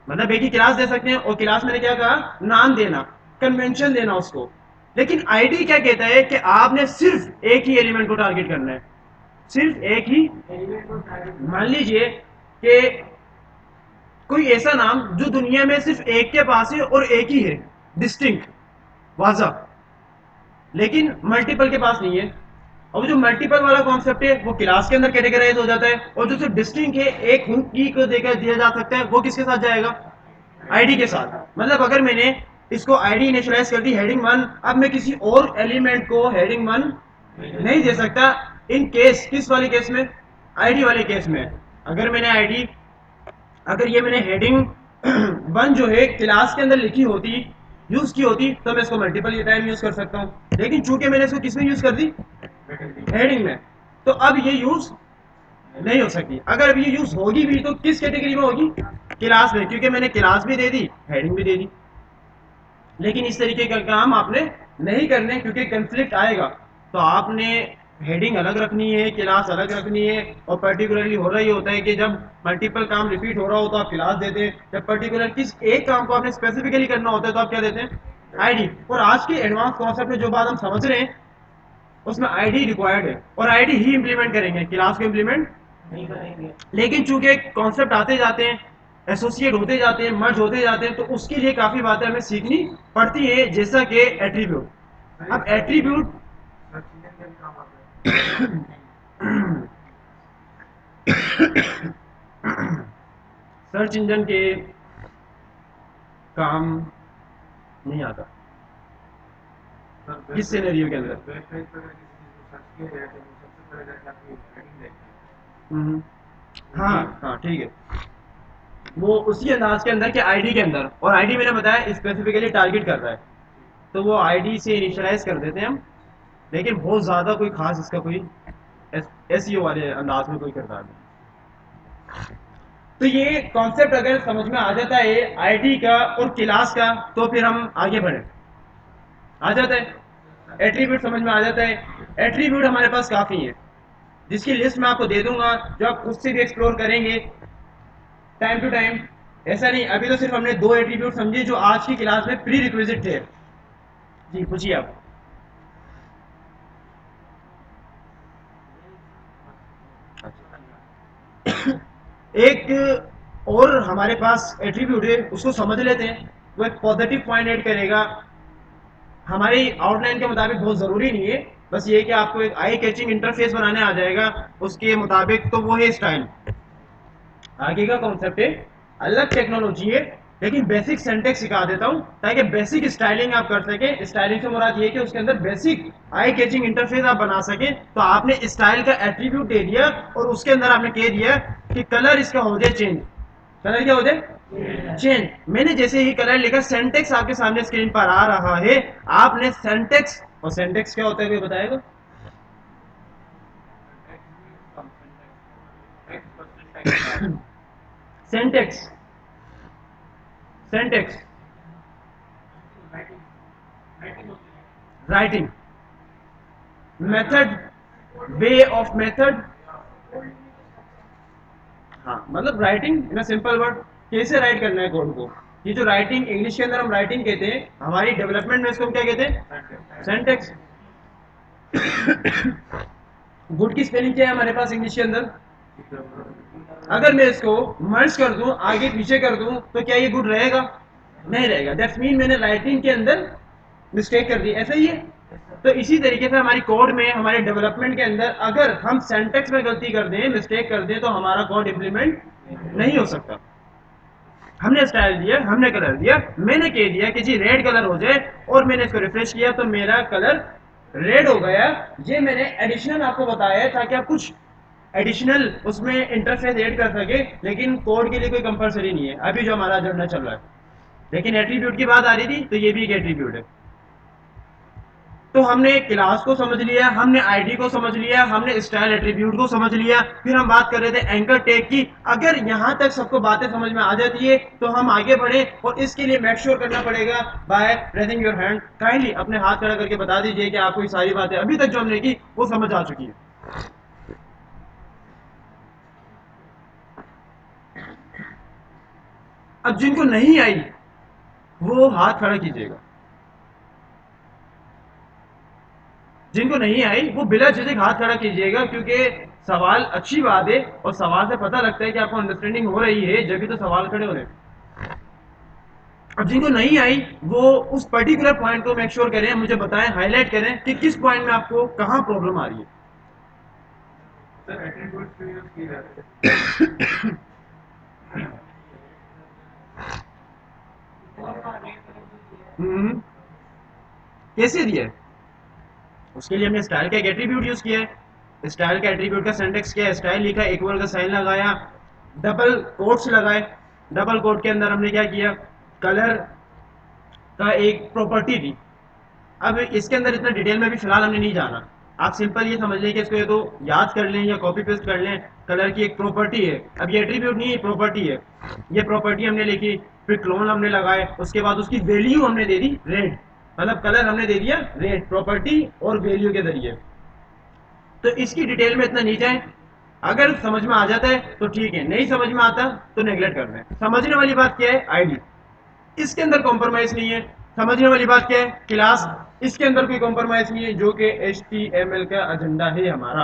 मतलब एक ही क्लास दे सकते हैं। और क्लास मैंने क्या कहा, नाम देना, कन्वेंशन देना उसको। लेकिन आईडी क्या कहता है कि आपने सिर्फ एक ही एलिमेंट को टारगेट करना है, सिर्फ एक ही एलिमेंट को टारगेट। मान लीजिए कि कोई ऐसा नाम जो दुनिया में सिर्फ एक के पास है और एक ही है, डिस्टिंक्ट, वाजा, लेकिन मल्टीपल के पास नहीं है। अब जो मल्टीपल वाला कॉन्सेप्ट है वो क्लास के अंदर कैटेगराइज हो जाता है, और जो सिर्फ डिस्टिंक्ट है एक हुक की को देकर दिया जा सकता है, वो किसके साथ जाएगा? आईडी के साथ। मतलब अगर मैंने इसको आईडी इनिशियलाइज कर दी हेडिंग 1, अब मैं किसी और एलिमेंट को हेडिंग 1 नहीं दे सकता। इन केस, किस वाले केस में? आईडी वाले केस में। अगर मैंने आईडी, अगर ये मैंने हेडिंग 1 जो है क्लास के अंदर लिखी होती, यूज की होती, तो मैं इसको मल्टीपल टाइम यूज कर सकता हूँ। लेकिन चूंकि मैंने इसको किस में यूज कर दी? हेडिंग में। तो अब ये यूज नहीं हो सकती। अगर अब ये यूज होगी भी तो किस कैटेगरी में होगी? क्लास में, क्योंकि मैंने क्लास भी दे दी, हेडिंग भी दे दी। लेकिन इस तरीके का काम आपने नहीं करने, क्योंकि कंफ्लिक्ट आएगा। तो आपने हेडिंग अलग रखनी है, क्लास अलग रखनी है। और पर्टिकुलरली हो रहा ही होता है कि जब मल्टीपल काम रिपीट हो रहा हो तो आप क्लास देते हैं, जब पर्टिकुलर किस एक काम को आपने स्पेसिफिकली करना होता है तो आप क्या देते हैं? आईडी। और आज के एडवांस कॉन्सेप्ट में जो बात हम समझ रहे हैं उसमें आईडी रिक्वायर्ड है, और आईडी ही इंप्लीमेंट करेंगे, क्लास को इंप्लीमेंट नहीं करेंगे। लेकिन चूंकि कॉन्सेप्ट आते जाते हैं, एसोसिएट होते जाते हैं, मर्ज होते जाते हैं, तो उसके लिए काफी बातें हमें सीखनी पड़ती है, जैसा कि एट्रीब्यूट। अब एट्रीब्यूट सर्च इंजन के काम नहीं आता किस सिनेरियो के अंदर। हम्म, हाँ हाँ ठीक है। वो उसी अंदाज के अंदर के आईडी के अंदर, और आईडी मैंने बताया स्पेसिफिकली टारगेट कर रहा है, तो वो आईडी से इनिशियलाइज कर देते हैं हम। लेकिन बहुत ज़्यादा कोई खास इसका कोई एसईओ वाले अंदाज में कोई किरदार नहीं। तो ये कॉन्सेप्ट अगर समझ में आ जाता है आईडी का और क्लास का, तो फिर हम आगे बढ़े। आ जाता है एट्रीब्यूट, समझ में आ जाता है। एट्रीब्यूट हमारे पास काफ़ी है, जिसकी लिस्ट मैं आपको दे दूंगा, जो आप खुद से भी एक्सप्लोर करेंगे टाइम टू टाइम। ऐसा नहीं, अभी तो सिर्फ हमने 2 एट्रीब्यूट समझे जो आज की क्लास में प्री रिक्विजिट थे। जी पूछिए आप। एक और हमारे पास एट्रीब्यूट है, उसको समझ लेते हैं। वो एक पॉजिटिव पॉइंट ऐड करेगा। हमारी आउटलाइन के मुताबिक बहुत ज़रूरी नहीं है, बस ये कि आपको एक आई कैचिंग इंटरफेस बनाने आ जाएगा उसके मुताबिक, तो वो है स्टाइल। आगे का कॉन्सेप्ट है, अलग टेक्नोलॉजी है, लेकिन बेसिक सेंटेक्स सिखा देता हूँ ताकि बेसिक स्टाइलिंग आप कर सके। स्टाइलिंग से मुराद ये कि उसके अंदर बेसिक आई कैचिंग इंटरफेस आप बना सके। तो आपने स्टाइल का एट्रीब्यूट दे दिया, और उसके अंदर आपने कह दिया कि कलर इसका हो जाए चेंज। कलर क्या हो जाए? चेंज। मैंने जैसे ही कलर लिखा, सेंटेक्स आपके सामने स्क्रीन पर आ रहा है। आपने सेंटेक्स, और सेंटेक्स क्या होता है कोई बताएगा? Syntax, syntax writing, method, way of method. हाँ, मतलब राइटिंग इन सिंपल वर्ड, कैसे राइट करना है कोड को। ये जो राइटिंग इंग्लिश के अंदर हम राइटिंग कहते हैं, हमारी डेवलपमेंट में इसको हम क्या कहते हैं? सेंटेक्स। गुड की स्पेलिंग क्या है हमारे पास इंग्लिश के अंदर? अगर मैं इसको मर्ज कर दूं, आगे पीछे कर दूं, तो क्या ये गुड रहेगा? नहीं रहेगा। दैट्स मीन मैंने राइटिंग के अंदर मिस्टेक कर दी, ऐसा ही है। तो इसी तरीके से हमारी कोड में, हमारे डेवलपमेंट के अंदर अगर हम सेंटेक्स में गलती कर दें, मिस्टेक कर दें, तो हमारा कोड इंप्लीमेंट नहीं हो सकता। हमने स्टाइल दिया, हमने कलर दिया, मैंने कह दिया कि जी रेड कलर हो जाए, और मैंने इसको रिफ्रेश किया तो मेरा कलर रेड हो गया। ये मैंने एडिशनल आपको बताया है ताकि आप कुछ एडिशनल उसमें इंटरफेस ऐड कर सके, लेकिन कोड के लिए कोई कंपलसरी नहीं है अभी जो हमारा जर्नल चल रहा है। लेकिन एट्रीब्यूट की बात आ रही थी, तो ये भी एक एट्रीब्यूट है। तो हमने क्लास को समझ लिया, हमने आईडी को समझ लिया, हमने स्टाइल एट्रीब्यूट को समझ लिया। फिर हम बात कर रहे थे एंकर टैग की। अगर यहां तक सबको बातें समझ में आ जाती है तो हम आगे बढ़े, और इसके लिए मेक श्योर करना पड़ेगा by raising your hand. Kindly अपने हाथ खड़ा करके बता दीजिए कि आपको ये सारी बातें अभी तक जो हमने की वो समझ आ चुकी है। अब जिनको नहीं आई वो हाथ खड़ा कीजिएगा। जिनको नहीं आई वो बिला झिझक हाथ खड़ा कीजिएगा, क्योंकि सवाल अच्छी बात है और सवाल से पता लगता है कि आपको अंडरस्टैंडिंग हो रही है, जब भी तो सवाल खड़े हो रहे हैं। अब जिनको नहीं आई वो उस पर्टिकुलर पॉइंट को मेक श्योर करें, मुझे बताएं, हाईलाइट करें कि किस पॉइंट में आपको कहां प्रॉब्लम आ रही है। सर एट्रीब्यूट्स क्यों यूज किए जाते हैं? कैसे दिया है? उसके लिए हमने स्टाइल का एक एट्रीब्यूट यूज किया है। स्टाइल का एट्रीब्यूट का सिंटेक्स क्या है? स्टाइल लिखा, इक्वल का साइन लगाया, डबल कोट्स लगाए। डबल कोट के अंदर हमने क्या किया? कलर का एक प्रॉपर्टी दी। अब इसके अंदर इतना डिटेल में भी फिलहाल हमने नहीं जाना। आप सिंपल ये समझ लें कि इसको ये तो याद कर लें या कॉपी पेस्ट कर लें। कलर की एक प्रॉपर्टी है, अब ये एट्रीब्यूट नहीं है, प्रॉपर्टी है। ये प्रॉपर्टी हमने लिखी, फिर क्लोन हमने लगाए, उसके बाद उसकी वैल्यू हमने दे दी रेड, मतलब कलर हमने दे दिया रेड, प्रॉपर्टी और वैल्यू के जरिए। तो इसकी डिटेल में इतना नहीं जाए। अगर समझ में आ जाता है तो ठीक है, नहीं समझ में आता तो नेगलेक्ट कर दें। समझने वाली बात क्या है? आईडी, इसके अंदर कॉम्प्रोमाइज नहीं है। समझने वाली बात क्या है? क्लास, इसके अंदर कोई कॉम्प्रोमाइज नहीं है, जो कि HTML का एजेंडा है हमारा।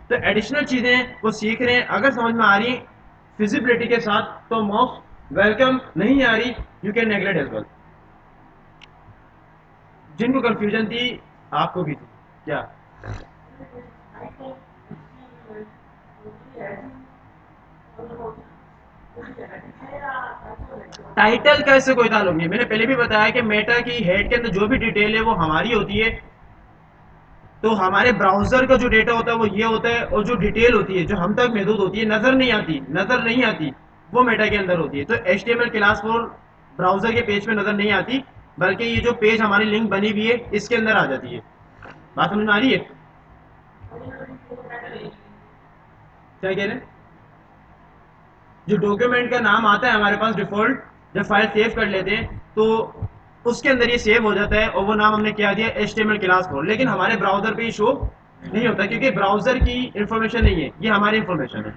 तो एडिशनल चीजें वो सीख रहे हैं, अगर समझ में आ रही फिजिबिलिटी के साथ तो मोस्ट वेलकम, नहीं आ रही you can neglect as well. जिनको कंफ्यूजन थी, आपको भी थी क्या? टाइटल का इससे कोई ताल्लुक नहीं है। मैंने पहले भी बताया कि मेटा की हेड के अंदर जो भी डिटेल है वो हमारी होती है। तो हमारे ब्राउजर का जो डेटा होता है वो ये होता है, और जो डिटेल होती है जो हम तक महदूद होती है, नजर नहीं आती, वो मेटा के अंदर होती है। तो HTML क्लास 4 ब्राउजर के पेज पे नजर नहीं आती, बल्कि ये जो पेज हमारी लिंक बनी हुई है इसके अंदर आ जाती है। बात समझ में आ रही है? क्या कह रहे हैं? जो डॉक्यूमेंट का नाम आता है हमारे पास डिफॉल्ट, जब फाइल सेव कर लेते हैं तो उसके अंदर ये सेव हो जाता है, और वो नाम हमने क्या दिया? HTML class 4। लेकिन हमारे ब्राउजर पे ये शो नहीं होता, क्योंकि ब्राउजर की इंफॉर्मेशन नहीं है, ये हमारी इंफॉर्मेशन है।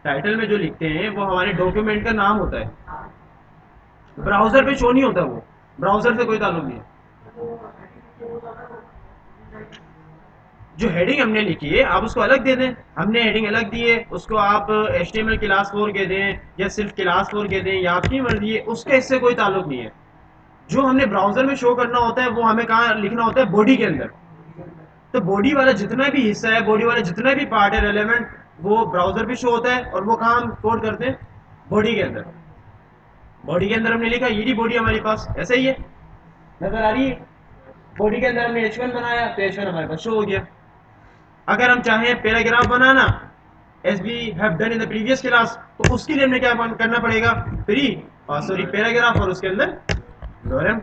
टाइटल में जो लिखते हैं वो हमारे डॉक्यूमेंट का नाम होता है, ब्राउजर पे शो नहीं होता, वो ब्राउजर से कोई ताल्लुक नहीं है। जो हेडिंग हमने लिखी है आप उसको अलग दे दें, हमने हेडिंग अलग दी है, उसको आप HTML क्लास 4 कह दें या सिर्फ क्लास 4 कह दें, या आपकी मर्जी है, उसका इससे कोई ताल्लुक नहीं है। जो हमने ब्राउजर में शो करना होता है वो हमें कहाँ लिखना होता है? बॉडी के अंदर। तो बॉडी वाला जितना भी हिस्सा है, बॉडी वाला जितना भी पार्ट है रेलेवेंट, वो ब्राउजर पे शो होता है, और वो कहाँ हम कोड करते हैं? बॉडी के अंदर। बॉडी के अंदर हमने लिखा, ये बॉडी हमारे पास ऐसा ही है, नजर आ रही है। बॉडी के अंदर हमने H1 बनाया तो H1 हमारे पास शो हो गया। अगर हम चाहें पैराग्राफ बनाना, as we have done in the previous class, तो उसके लिए हमें क्या करना पड़ेगा? सॉरी पैराग्राफ, और उसके अंदर लॉरेम,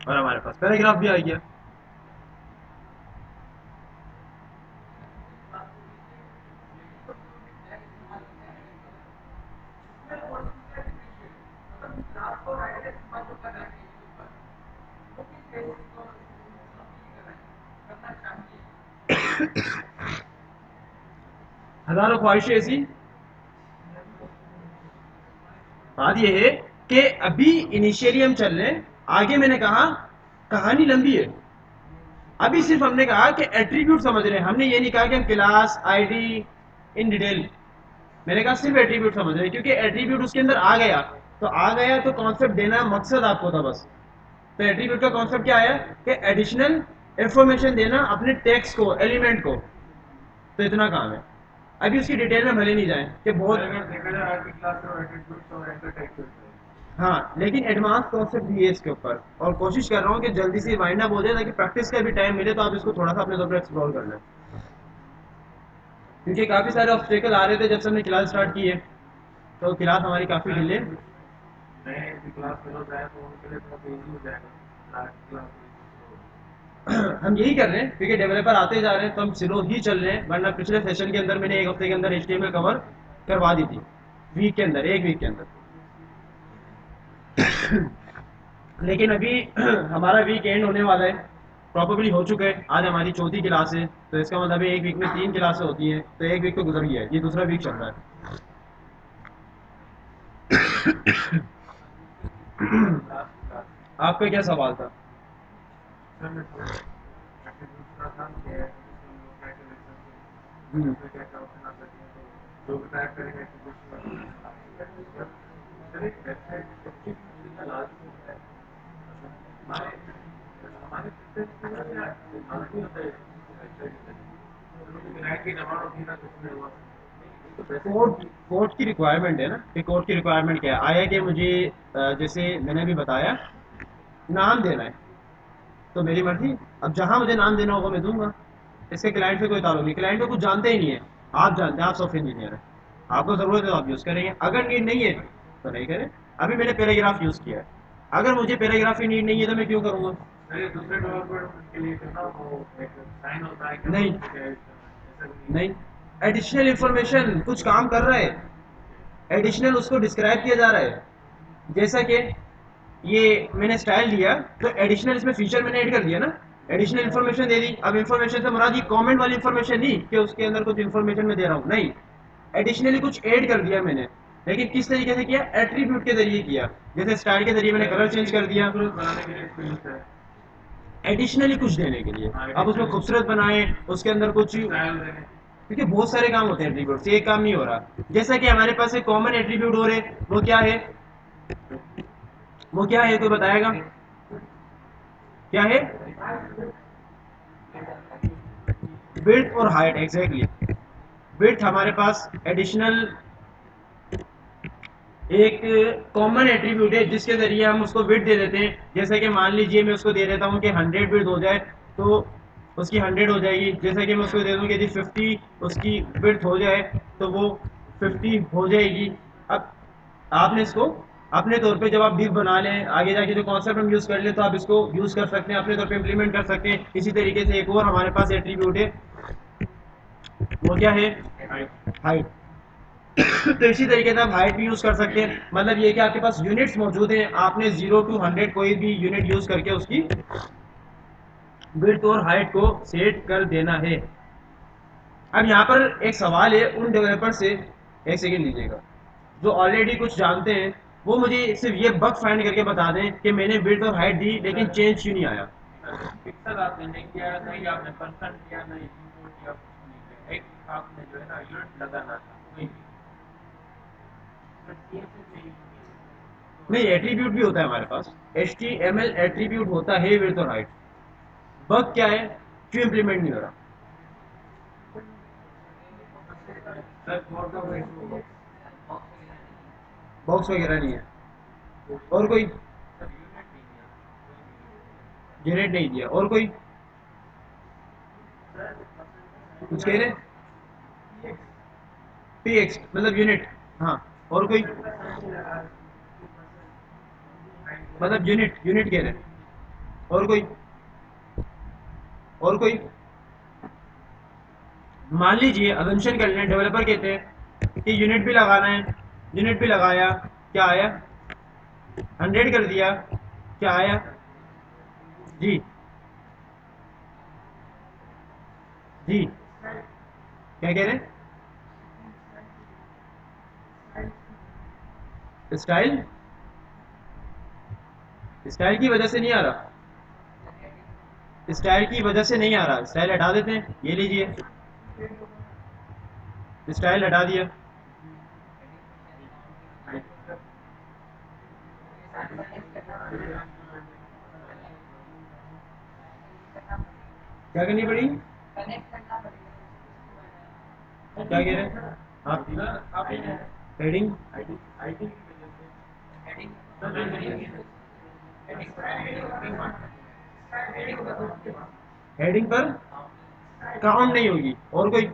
और हमारे पास पैराग्राफ भी आ गया। हजारों ख्वाहिशें ऐसी। बात यह है कि अभी इनिशियली हम चल रहे हैं, आगे मैंने कहा कहानी लंबी है। अभी सिर्फ हमने कहा कि एट्रीब्यूट समझ रहे हैं, हमने ये नहीं कहा कि हम क्लास आईडी इन डिटेल। मैंने कहा सिर्फ एट्रीब्यूट समझ रहे हैं, क्योंकि एट्रीब्यूट उसके अंदर आ गया तो आ गया, तो कॉन्सेप्ट देना मकसद आपको था बस। तो एट्रीब्यूट का कॉन्सेप्ट क्या आया कि एडिशनल इंफॉर्मेशन देना अपने टेक्स्ट को, एलिमेंट को। तो इतना काम है, अभी उसकी डिटेल में भले नहीं जाए कि बहुत। अगर देखा जाए आज की क्लास में एट्रीब्यूट्स और एंकर टाइप होते हैं। हाँ, लेकिन एडवांस कॉन्सेप्ट भी है इसके ऊपर, और कोशिश कर रहा हूँ कि जल्दी से वाइंड अप हो जाए, ताकि प्रैक्टिस का भी टाइम मिले तो आप इसको थोड़ा सा अपने तौर पर एक्सप्लोर कर लें। क्योंकि काफ़ी सारे ऑब्स्टेकल आ रहे थे जब से हमने क्लास स्टार्ट की है, तो क्लास हमारी काफ़ी डिले। नए क्लास में लोग आए तो उनके लिए बहुत ईजी हो जाएगा लास्ट क्लास में हम यही कर रहे हैं क्योंकि डेवलपर आते जा रहे हैं, तो हम स्लो ही चल रहे हैं, वरना पिछले सेशन के अंदर मैंने एक हफ्ते के अंदर HTML कवर करवा दी थी, वीक के अंदर, एक वीक के अंदर। लेकिन अभी हमारा वीक एंड होने वाला है, प्रॉबेबली हो चुका है, आज हमारी चौथी क्लास है, तो इसका मतलब है एक वीक में 3 क्लासें होती हैं, तो एक वीक तो गुजर गया है, ये दूसरा वीक चल रहा है। लास्ट क्लास आपका क्या सवाल था? सर मैं ऐसे दूसरा था कि जैसे हम लोग कैलकुलेशन हम्म। उसमें क्या क्या ऑप्शन आ सकते हैं, तो जो भी टाइप करेंगे एट्रीब्यूट्स सर एक वेबसाइट एट्रीब्यूट्स का लास्ट होता है हमारे प्रेफरेंस के लिए या लास्ट होता है वेबसाइट की नंबर ऑफ दिन कितने हुआ कोर्ट की रिक्वायरमेंट है ना कि कोर्ट की रिक्वायरमेंट क्या है, आया कि मुझे जैसे मैंने अभी बताया, नाम देना है तो मेरी मर्जी। अब जहां मुझे नाम देना होगा मैं दूंगा, इसके क्लाइंट से कोई ताल्लुक नहीं, क्लाइंट को कुछ जानते ही नहीं है। आप जानते हैं, आप सॉफ्टवेयर इंजीनियर हैं, आपको जरूरत है तो आप यूज करेंगे, अगर नीड नहीं है तो नहीं करें। अभी मैंने पैराग्राफ यूज किया है, अगर मुझे पैराग्राफ की नीड नहीं है तो मैं क्यों करूंगा? अरे दूसरे डेवलपर के लिए करना वो साइन होता है क्या नहीं, उसको क्या यूज करना है ऐसा भी नहीं नहीं, एडिशनल इंफॉर्मेशन कुछ काम कर रहा है, एडिशनल उसको डिस्क्राइब किया जा रहा है। जैसा कि ये मैंने स्टाइल दिया तो एडिशनल इसमें फीचर मैंने ऐड कर दिया ना, एडिशनल इन्फॉर्मेशन दे दी। अब इन्फॉर्मेशन से मुराद ये कमेंट वाली इन्फॉर्मेशन नहीं कि उसके अंदर कुछ इन्फॉर्मेशन मैं दे रहा हूँ, नहीं, एडिशनली कुछ ऐड कर दिया मैंने। लेकिन किस तरीके से किया? एट्रीब्यूट के जरिए किया। जैसे स्टाइल के जरिए मैंने कलर चेंज कर दिया, खूबसूरत बनाने के लिए इसको यूज है एडिशनली कुछ देने के लिए। अब उसमें खूबसूरत बनाए, उसके अंदर कुछ, स्टाइल देने क्योंकि बहुत सारे काम होते हैं एट्रीब्यूट से, एक काम नहीं हो रहा। जैसा कि हमारे पास एक कॉमन एट्रीब्यूट हो रहे, वो क्या है? वो क्या है कोई बताएगा? क्या है? विड्थ और हाइट, एग्जैक्टली। विड्थ हमारे पास एडिशनल एक कॉमन एट्रीब्यूट है जिसके जरिए हम उसको विड्थ दे देते हैं। जैसे कि मान लीजिए मैं उसको दे देता हूँ कि 100 विड्थ हो जाए तो उसकी 100 हो जाएगी। जैसे कि मैं उसको दे दूँ कि यदि 50 उसकी विड्थ हो जाए तो वो 50 हो जाएगी। अब आपने इसको अपने तौर पे जब आप डिव बना लें, आगे जाके जो कॉन्सेप्ट हम यूज़ कर लें तो आप इसको यूज़ कर सकते हैं, अपने तौर पे इम्प्लीमेंट कर सकते हैं। इसी तरीके से एक और हमारे पास एट्रीब्यूट है, वो क्या है? हाइट। तो इसी तरीके से आप हाइट भी यूज कर सकते हैं। मतलब ये कि आपके पास यूनिट्स मौजूद हैं, आपने 0 to 100 कोई भी यूनिट यूज करके उसकी विड्थ और हाइट को सेट कर देना है। अब यहाँ पर एक सवाल है उन डेवलपर से, एक सेकेंड लीजिएगा, जो ऑलरेडी कुछ जानते हैं, वो मुझे सिर्फ ये बग फाइंड करके बता दें कि मैंने विड्थ और हाइट दी लेकिन चेंज क्यों नहीं आया। पिक्सल आपने नहीं किया नहीं आपने पर्सन किया नहीं यूनिट किया कुछ नहीं किया एक आपने जो है ना यूनिट लगाना था कोई भी नहीं, एट्रीब्यूट भी होता है हमारे पास, HTML एट्रीब्यूट होता है विड्थ और हाइट। बग क्या है, क्यों इम्प्लीमेंट नहीं हो रहा? Sir for the way box वगैरह नहीं है, और कोई जनरेट नहीं दिया, और कोई कुछ कह रहे? PX मतलब यूनिट, हाँ, और कोई मतलब यूनिट, यूनिट कह रहे हैं, और कोई, और कोई? मान लीजिए अजम्पशन कर लें, डेवलपर कहते हैं कि यूनिट भी लगाना है, यूनिट भी लगाया, क्या आया? 100 कर दिया, क्या आया? जी, जी, क्या कह रहे हैं? स्टाइल, स्टाइल की वजह से नहीं आ रहा, स्टाइल की वजह से नहीं आ रहा, स्टाइल हटा देते हैं, ये लीजिए, स्टाइल हटा दिया। क्या करनी पड़ेगी? क्या कह रहे हैं आप? आप हेडिंग, आईडी की वजह से हेडिंग पर काउंट नहीं होगी, और कोई?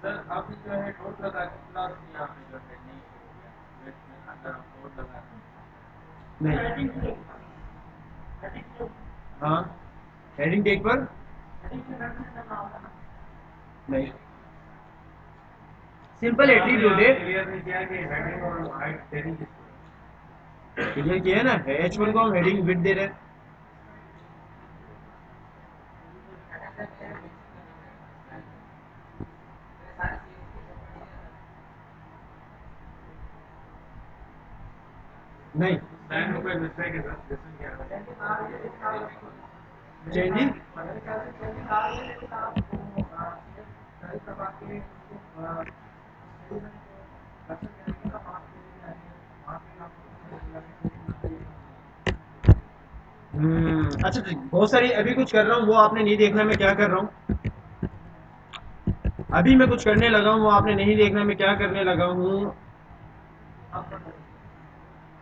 सर आपने जो है नोट लगा के क्लास में आपने जो है नहीं किया वेट में अगर आप नोट लगा नहीं, हाँ, हेडिंग टेक पर नहीं, सिंपल एट्रीब्यूट है। क्लियर नहीं किया कि हेडिंग और हाइट हेडिंग क्लियर किया है ना, H1 को हम हेडिंग विड्थ दे रहे हैं। नहीं, 9 रुपए मिस्टेक है सर, जैसे क्या चेंजिंग अच्छा बहुत सारी अभी कुछ कर रहा हूँ, वो आपने नहीं देखना मैं क्या कर रहा हूँ। अभी मैं कुछ करने लगा हूँ, वो आपने नहीं देखना मैं क्या करने लगा हूँ।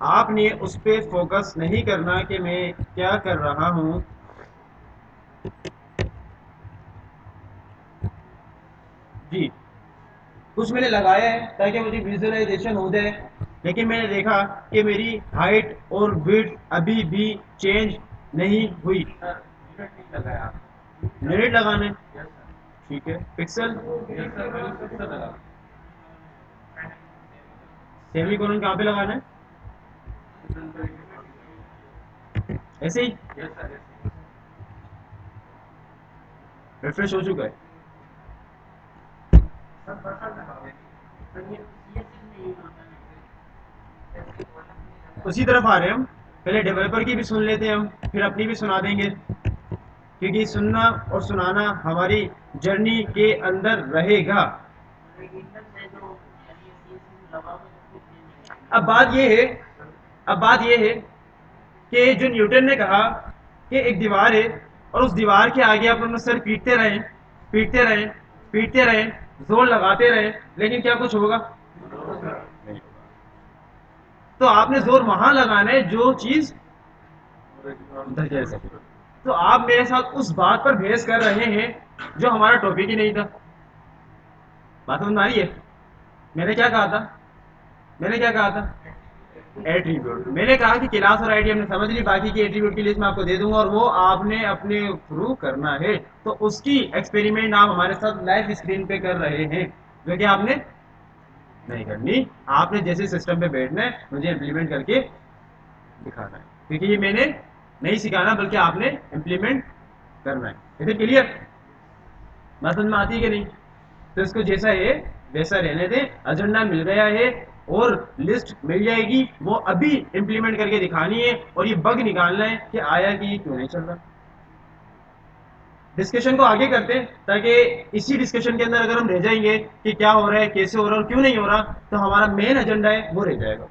आपने उस पर फोकस नहीं करना कि मैं क्या कर रहा हूँ। जी, कुछ मैंने लगाया है ताकि मुझे विजुअलाइजेशन हो जाए, लेकिन मैंने देखा कि मेरी हाइट और विड्थ अभी भी चेंज नहीं हुई। सर यूनिट नहीं लगाया आप। यूनिट लगाना है, यस सर। ठीक है। पिक्सल, यस सर, मैंने पिक्सल लगा। सेमी कोलन कहाँ पे लगाना है? ऐसे ही यस सर, यस। रिफ्रेश हो चुका है। सर बटन लगाओ। उसी तरफ आ रहे हैं हम। पहले डेवलपर की भी सुन लेते हैं हम, फिर अपनी भी सुना देंगे, क्योंकि सुनना और सुनाना हमारी जर्नी के अंदर रहेगा। अब बात ये है, अब बात ये है कि जो न्यूटन ने कहा कि एक दीवार है और उस दीवार के आगे आप अपना सर पीटते रहें, पीटते रहें, पीटते रहें, जोर लगाते रहें, लेकिन क्या कुछ होगा? नहीं होगा। तो आपने जोर वहां लगाना है जो चीज अंदर जा सके। तो आप मेरे साथ उस बात पर बहस कर रहे हैं जो हमारा टॉपिक ही नहीं था। बात समझ में आ रही है? मैंने क्या कहा था? मैंने क्या कहा था? एट्रीब्यूट। मैंने कहा कि क्लास और आईडी हमने समझ ली, बाकी की एट्रीब्यूट की लिस्ट मैं आपको दे दूंगा और वो आपने अपने थ्रू करना है। तो उसकी एक्सपेरिमेंट आप हमारे साथ लाइव स्क्रीन पे कर रहे हैं, जो कि आपने नहीं करनी। आपने जैसे सिस्टम पे बैठना है, मुझे इम्प्लीमेंट करके दिखाना है, क्योंकि ये मैंने नहीं सिखाना बल्कि आपने इम्प्लीमेंट करना है। Is it clear? बात समझ में आती है कि नहीं? तो इसको जैसा है वैसा रहने दें। एजेंडा मिल गया है और लिस्ट मिल जाएगी, वो अभी इंप्लीमेंट करके दिखानी है और ये बग निकालना है कि आया कि ये क्यों नहीं चल रहा। डिस्कशन को आगे करते हैं, ताकि इसी डिस्कशन के अंदर अगर हम रह जाएंगे कि क्या हो रहा है, कैसे हो रहा है और क्यों नहीं हो रहा, तो हमारा मेन एजेंडा है वो रह जाएगा।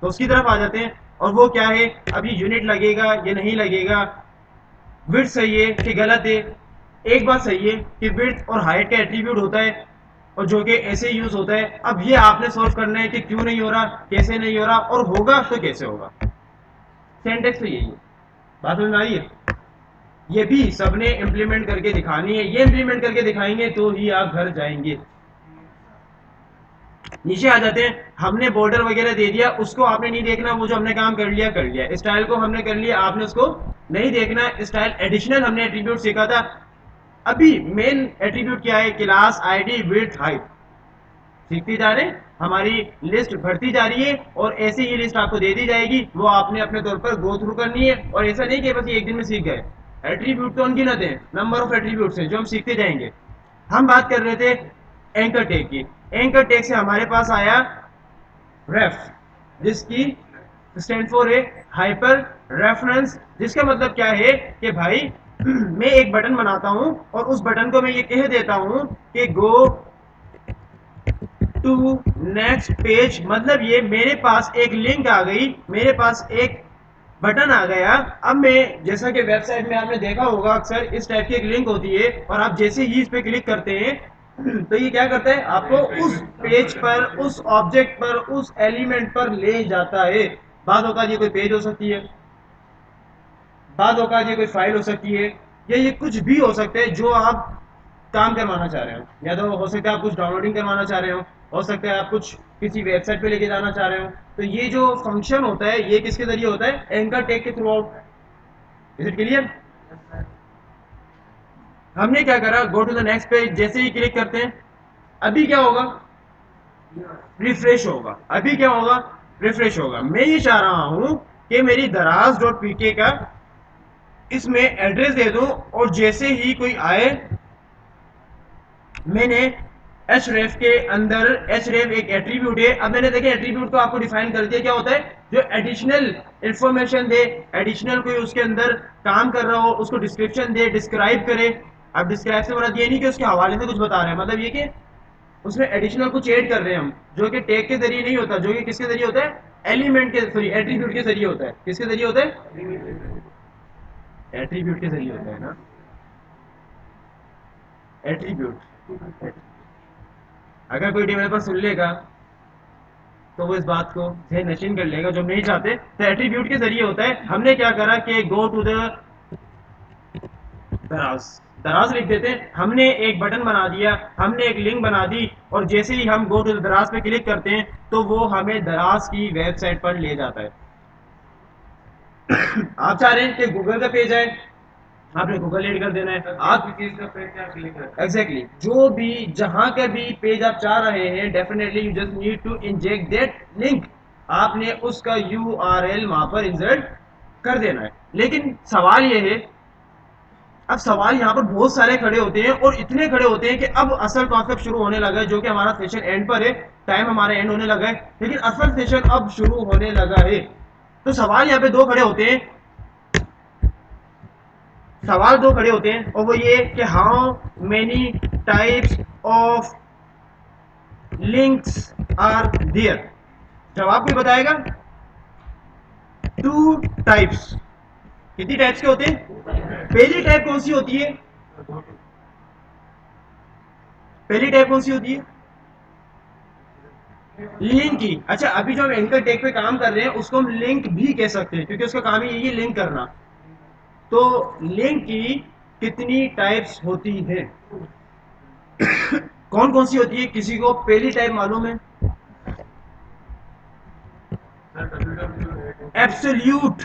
तो उसकी तरफ आ जाते हैं। और वो क्या है? अभी यूनिट लगेगा या नहीं लगेगा, विड्थ सही है कि गलत है। एक बात सही है कि विड्थ और हाइट का एट्रीब्यूट होता है और जो कि ऐसे यूज होता है। अब ये आपने सॉल्व करना है कि क्यों नहीं हो रहा, कैसे नहीं हो रहा और होगा तो कैसे होगा। सिंटेक्स तो यही है। बात समझ में आई है? ये भी सबने इंप्लीमेंट करके दिखानी है। ये इंप्लीमेंट करके दिखाएंगे तो ही आप घर जाएंगे। नीचे आ जाते हैं। हमने बॉर्डर वगैरह दे दिया, उसको आपने नहीं देखना, वो जो हमने काम कर लिया कर लिया। स्टाइल को हमने कर लिया, आपने उसको नहीं देखना। स्टाइल एडिशनल हमने एट्रीब्यूट सीखा था। अभी मेन एट्रीब्यूट क्या है? Class ID width height. सीखते जा रहे हैं, हमारी लिस्ट बढ़ती जा रही है और ऐसे ही लिस्ट आपको दे दी जाएगी, वो आपने अपने तौर पर गो थ्रू करनी है। और ऐसा नहीं कि बस एक दिन में सीख गए। एट्रीब्यूट तो अनगिनत है, नंबर ऑफ एट्रीब्यूट्स हैं जो हम सीखते जाएंगे। हम बात कर रहे थे एंकर टैग की। एंकर टैग से हमारे पास आया रेफ, जिसकी स्टैंड फॉर है हाइपर रेफरेंस, जिसका मतलब क्या है कि भाई मैं एक बटन बनाता हूं और उस बटन को मैं ये कह देता हूं कि गो टू नेक्स्ट पेज। मतलब ये मेरे पास एक लिंक आ गई, मेरे पास एक बटन आ गया। अब मैं, जैसा कि वेबसाइट में आपने देखा होगा अक्सर इस टाइप की एक लिंक होती है और आप जैसे ही इस पे क्लिक करते हैं तो ये क्या करता है? आपको उस पेज पर, उस ऑब्जेक्ट पर, उस एलिमेंट पर ले जाता है। बाद औकात ये कोई पेज हो सकती है, बाद औकात ये कोई फाइल हो सकती है, या ये कुछ भी हो सकता है जो आप काम करवाना चाह रहे हो। या तो हो सकता है आप कुछ डाउनलोडिंग करवाना चाह रहे हो सकता है आप कुछ किसी वेबसाइट पे लेके जाना चाह रहे हो। तो ये जो फंक्शन होता है ये किसके जरिए होता है? एंकर टैग के throughout. Is it clear? हमने क्या करा? Go to the next page जैसे ही क्लिक करते हैं, अभी क्या होगा? रिफ्रेश होगा। अभी क्या होगा? रिफ्रेश होगा। मैं ये चाह रहा हूं कि मेरी दराज डॉट पीके का इसमें एड्रेस दे दूं और जैसे ही कोई आए, मैंने href के अंदर href एक एट्रीब्यूट है। अब मैंने देखे एट्रीब्यूट को आपको डिफाइन कर दिया, क्या होता है, जो एडिशनल इंफॉर्मेशन दे, एडिशनल कोई उसके अंदर काम कर रहा हो उसको डिस्क्रिप्शन दे, डिस्क्राइब करे। अब डिस्क्राइब से मुराद ये नहीं कि उसके हवाले से कुछ बता रहे हैं, मतलब ये कि उसमें एडिशनल कुछ ऐड कर रहे हैं हम, जो कि टैग के जरिए नहीं होता, जो कि किसके जरिए होता है, एलिमेंट के सॉरी एट्रीब्यूट के जरिए होता है। किसके जरिए होता है, एट्रीब्यूट के जरिए होता है ना, एट्रीब्यूट। अगर कोई डेवलपर सुन लेगा तो वो इस बात को जहन नशीन कर लेगा, जो हम नहीं चाहते। तो एट्रीब्यूट के जरिए होता है। हमने क्या करा कि गो टू द दराज, दराज लिख देते हैं, हमने एक बटन बना दिया, हमने एक लिंक बना दी, और जैसे ही हम गो टू द दराज पे क्लिक करते हैं तो वो हमें दराज की वेबसाइट पर ले जाता है। आप चाह रहे हैं कि गूगल का पेज है, आपने गूगल ऐड कर देना है। आप एग्जैक्टली जो भी जहां का भी पेज आप चाह रहे हैं, definitely you just need to inject that link, आपने उसका यूआरएल वहां पर इंसर्ट कर देना है। लेकिन सवाल यह है, अब सवाल यहाँ पर बहुत सारे खड़े होते हैं, और इतने खड़े होते हैं कि अब असल कॉन्सेप्ट शुरू होने लगा है, जो कि हमारा सेशन एंड पर है, टाइम हमारा एंड होने लगा है, लेकिन असल सेशन अब शुरू होने लगा है। तो सवाल यहाँ पे दो खड़े होते हैं, सवाल दो खड़े होते हैं, और वो ये कि how many types of links are there. जवाब कोई बताएगा, टू टाइप्स। कितनी टाइप्स के होते हैं, पहली टाइप कौन सी होती है, पहली टाइप कौन सी होती है, लिंक की। अच्छा, अभी जो हम एंकर टैग पे काम कर रहे हैं उसको हम लिंक भी कह सकते हैं, क्योंकि उसका काम ही यही है, लिंक करना। तो लिंक की कितनी टाइप्स होती है, कौन कौन सी होती है, किसी को पहली टाइप मालूम है, एब्सोल्यूट,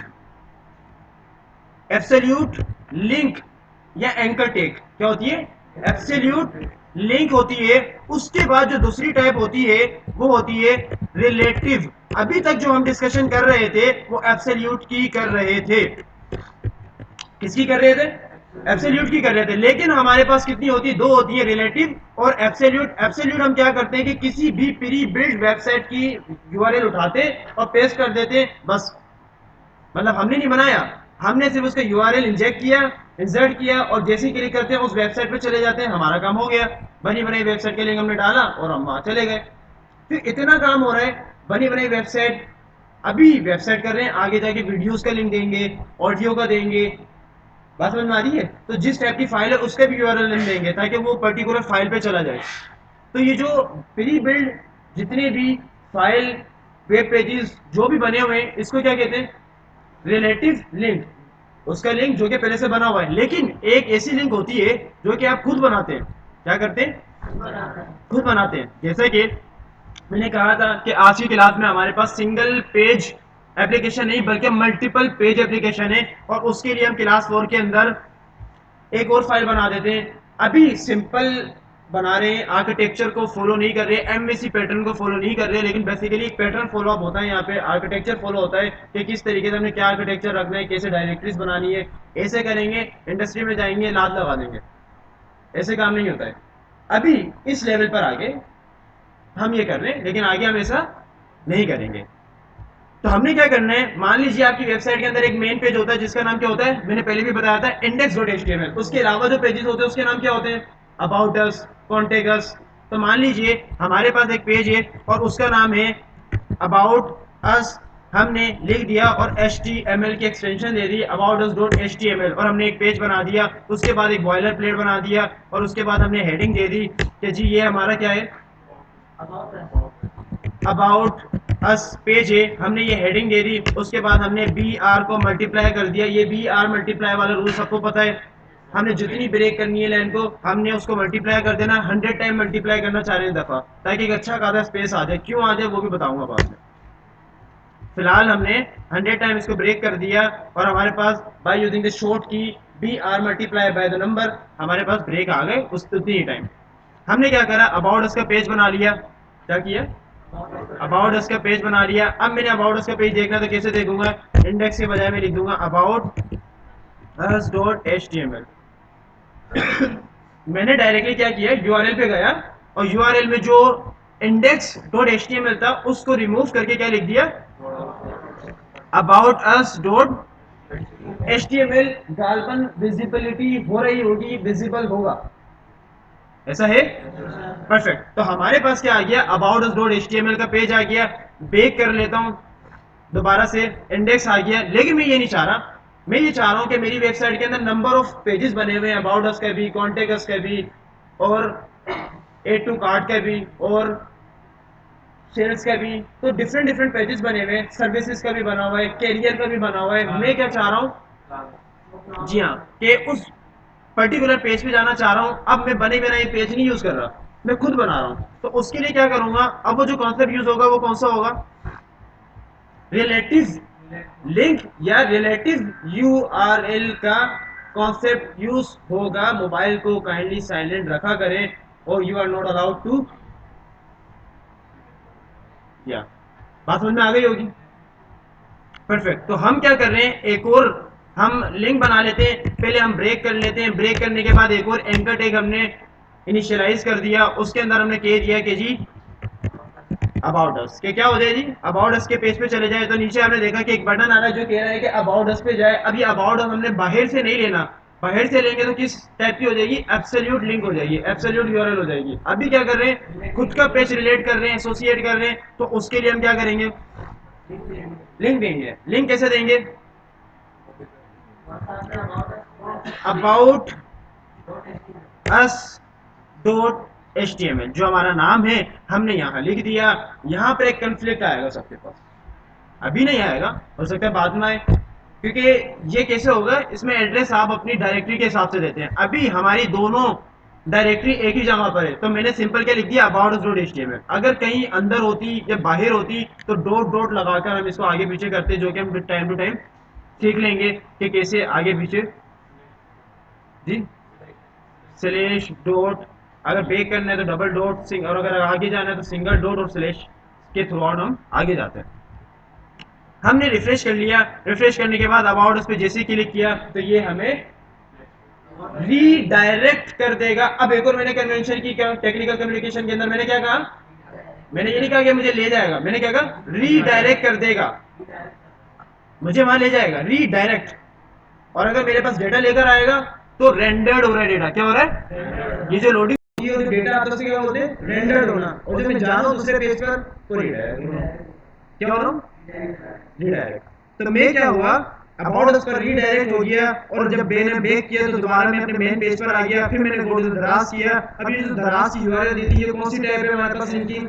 एब्सोल्यूट लिंक या एंकर टैग क्या होती है, एब्सोल्यूट लिंक होती है। उसके बाद जो दूसरी टाइप होती है वो होती है रिलेटिव। अभी तक जो हम डिस्कशन कर रहे थे वो एब्सोल्यूट की कर रहे थे, किसकी कर रहे थे, एब्सोल्यूट की कर रहे थे। लेकिन हमारे पास कितनी होती है, दो होती है, रिलेटिव और एब्सोल्यूट। एब्सोल्यूट हम क्या करते हैं कि किसी भी प्री बिल्ड वेबसाइट की यूआरएल उठाते और पेस्ट कर देते, बस, मतलब हमने नहीं बनाया, हमने सिर्फ उसका यूआरएल इंजेक्ट किया, इंसर्ट किया, और जैसे ही क्लिक करते हैं उस वेबसाइट पे चले जाते हैं, हमारा काम हो गया। बनी बनाई वेबसाइट के लिंक हमने डाला और हम वहां चले गए। फिर इतना काम हो रहा है, बनी बनाई वेबसाइट, अभी वेबसाइट कर रहे हैं, आगे जाके वीडियोस का लिंक देंगे, ऑडियो का देंगे, बात समझ में आ रही है। तो जिस टाइप की फाइल है उसका भी यूआरएल लिंक देंगे ताकि वो पर्टिकुलर फाइल पे चला जाए। तो ये जो प्री बिल्ड जितने भी फाइल, वेब पेजेस जो भी बने हुए हैं, इसको क्या कहते हैं, रिलेटिव लिंक। उसका लिंक जो कि पहले से बना हुआ है। लेकिन एक ऐसी लिंक होती है जो कि आप खुद बनाते हैं, क्या करते हैं, खुद बनाते हैं। जैसे कि मैंने कहा था कि आज की क्लास में हमारे पास सिंगल पेज एप्लीकेशन नहीं बल्कि मल्टीपल पेज एप्लीकेशन है, और उसके लिए हम क्लास 4 के अंदर एक और फाइल बना देते हैं। अभी सिंपल बना रहे हैं, आर्किटेक्चर को फॉलो नहीं कर रहे, एमवीसी पैटर्न को फॉलो नहीं कर रहे, लेकिन बेसिकली एक पैटर्न फॉलो अप होता है, यहाँ पे आर्किटेक्चर फॉलो होता है कि किस तरीके से हमने क्या आर्किटेक्चर रखना है, कैसे डायरेक्टरीज बनानी है। ऐसे करेंगे, इंडस्ट्री में जाएंगे, लात लगा देंगे, ऐसे काम नहीं होता है। अभी इस लेवल पर आगे हम ये कर रहे हैं, लेकिन आगे हम ऐसा नहीं करेंगे। तो हमने क्या करना है, मान लीजिए आपकी वेबसाइट के अंदर एक मेन पेज होता है जिसका नाम क्या होता है, मैंने पहले भी बताया था, index.html। उसके अलावा जो पेजेस होते हैं उसके नाम क्या होते हैं, अबाउट अस, कॉन्टेक्ट अस। तो मान लीजिए हमारे पास एक पेज है और उसका नाम है अबाउट अस, हमने लिख दिया और HTML की extension they the about us dot HTML, और हमने एक पेज बना दिया। उसके बाद एक बॉयलर प्लेट बना दिया, और उसके बाद हमने हेडिंग दे दी कि जी ये हमारा क्या है, अबाउट अस पेज है, हमने ये हेडिंग दे दी। उसके बाद हमने बी आर को मल्टीप्लाई कर दिया, ये बी आर मल्टीप्लाई वाला रूल सबको पता है। हमने जितनी ब्रेक करनी है लाइन को, हमने उसको मल्टीप्लाई कर देना, 100 टाइम मल्टीप्लाई करना 40 दफा, ताकि एक अच्छा खासा स्पेस आ जाए। क्यों आ जाए वो भी बताऊंगा बाद में। फिलहाल हमने 100 टाइम इसको ब्रेक कर दिया, और हमारे पास by using the short key B R multiply by the number हमारे पास ब्रेक आ गए उस उतनी ही टाइम। हमने क्या करा, अबाउट अस का पेज बना लिया। क्या किया, अबाउट अस का पेज बना लिया। अब मैंने अबाउट अस का पेज देखना तो कैसे देखूंगा, इंडेक्स के बजाय मैं लिख दूंगा अबाउट us.html। मैंने डायरेक्टली क्या किया, यूआरएल पे गया, और यूआरएल में जो index.html था उसको रिमूव करके क्या लिख दिया, about us डॉट html। गालपन विजिबिलिटी हो रही होगी, विजिबल होगा, ऐसा है, परफेक्ट। तो हमारे पास क्या आ गया, अबाउट अस डॉट एचटीएमएल का पेज आ गया। बेक कर लेता हूं दोबारा से, इंडेक्स आ गया। लेकिन मैं ये नहीं चाह रहा, मैं ये चाह रहा हूं कि मेरी वेबसाइट के अंदर नंबर ऑफ पेजेस बने हुए हैं, अबाउट अस का भी, कॉन्टेक्ट अस का भी, और एड टू कार्ट का भी, और सेल्स का भी। तो डिफरेंट डिफरेंट पेजेस बने हुए हैं, सर्विसेज का भी बना हुआ है, कैरियर का भी बना हुआ है। मैं क्या चाह रहा हूँ, जी हाँ, कि उस पर्टिकुलर पेज पे जाना चाह रहा हूँ। अब मैं बने बनाए पेज नहीं यूज कर रहा, मैं खुद बना रहा हूँ। तो उसके लिए क्या करूंगा, अब वो जो कॉन्सेप्ट यूज होगा वो कौन सा होगा, रिलेटिव लिंक या रिलेटिव यूआरएल का कॉन्सेप्ट यूज होगा। मोबाइल को काइंडली साइलेंट रखा करें, और you are not allowed to, या बात समझ में आ गई होगी, परफेक्ट। तो हम क्या कर रहे हैं, एक और हम लिंक बना लेते हैं। पहले हम ब्रेक कर लेते हैं, ब्रेक करने के बाद एक और एंकर टैग हमने इनिशियलाइज कर दिया। उसके अंदर हमने कह दिया कि जी अबाउट अस के क्या हो जाए जी, अबाउट अस के पेज पे चले जाए। तो नीचे आपने देखा कि एक बटन आ रहा है जो कह रहा है कि अबाउट अस पे जाए। अब ये अबाउट अस हमने बाहर से नहीं लेना, बाहर से लेंगे तो किस टाइप की हो जाएगी, एब्सोल्यूट लिंक हो जाएगी, एब्सोल्यूट यूआरएल हो जाएगी। अभी क्या कर रहे हैं, खुद का पेज रिलेट कर रहे हैं, एसोसिएट कर रहे हैं। तो उसके लिए हम क्या करेंगे, लिंक देंगे। लिंक कैसे देंगे, अबाउट अस डॉट एचटीएमएल, जो हमारा नाम है हमने यहां लिख दिया। यहां पर एक कंफ्लिक्ट आएगा सबके पास, अभी नहीं आएगा, हो सकता है बाद में आए, क्योंकि ये कैसे होगा, इसमें एड्रेस आप अपनी डायरेक्टरी के हिसाब से देते हैं। अभी हमारी दोनों डायरेक्टरी एक ही जगह पर है, तो मैंने सिंपल क्या लिख दिया, अबाउट डॉट एचटीएमएल। अगर कहीं अंदर होती या बाहर होती तो डॉट डॉट लगाकर हम इसको आगे पीछे करते, जो कि हम टाइम टू टाइम सीख लेंगे कि कैसे आगे पीछे, जी, स्लैश डॉट। अगर बेक करना है तो डबल डॉट, और अगर आगे जाना है तो सिंगल डॉट और स्लैश के थ्रू आउट हम आगे जाते हैं। हमने रिफ्रेश कर लिया, रिफ्रेश करने के बाद अबाउट उस पर जैसे क्लिक किया तो ये हमें रीडायरेक्ट कर देगा। अब एक और मैंने कन्वेंशन की, क्या टेक्निकल कम्युनिकेशन के अंदर मैंने क्या कहा, मैंने ये नहीं कहा कि मुझे ले जाएगा, मैंने क्या कहा, रीडायरेक्ट कर देगा, मुझे वहां ले जाएगा, रीडायरेक्ट। और अगर मेरे पास डेटा लेकर आएगा तो रेंडर्ड हो रहा है डेटा, क्या हो रहा है, ये जो लोडिंग ये जो डेटा आता है क्या बोलते हैं, रेंडर्ड होना। और जब मैं जा रहा हूं दूसरे पेज पर तो रीडायरेक्ट, क्या हो रहा हूं, रीडायरेक्ट। तो मैं क्या हुआ, अबाउट अस पर रीडायरेक्ट हो गया। और जब मैंने बैक किया तो दोबारा मैं अपने मेन पेज पर आ गया। फिर मैंने गो टू दराज किया। अब ये जो दराज की यूआरएल दी थी, ये कौन सी टाइप है हमारे पास इनकी,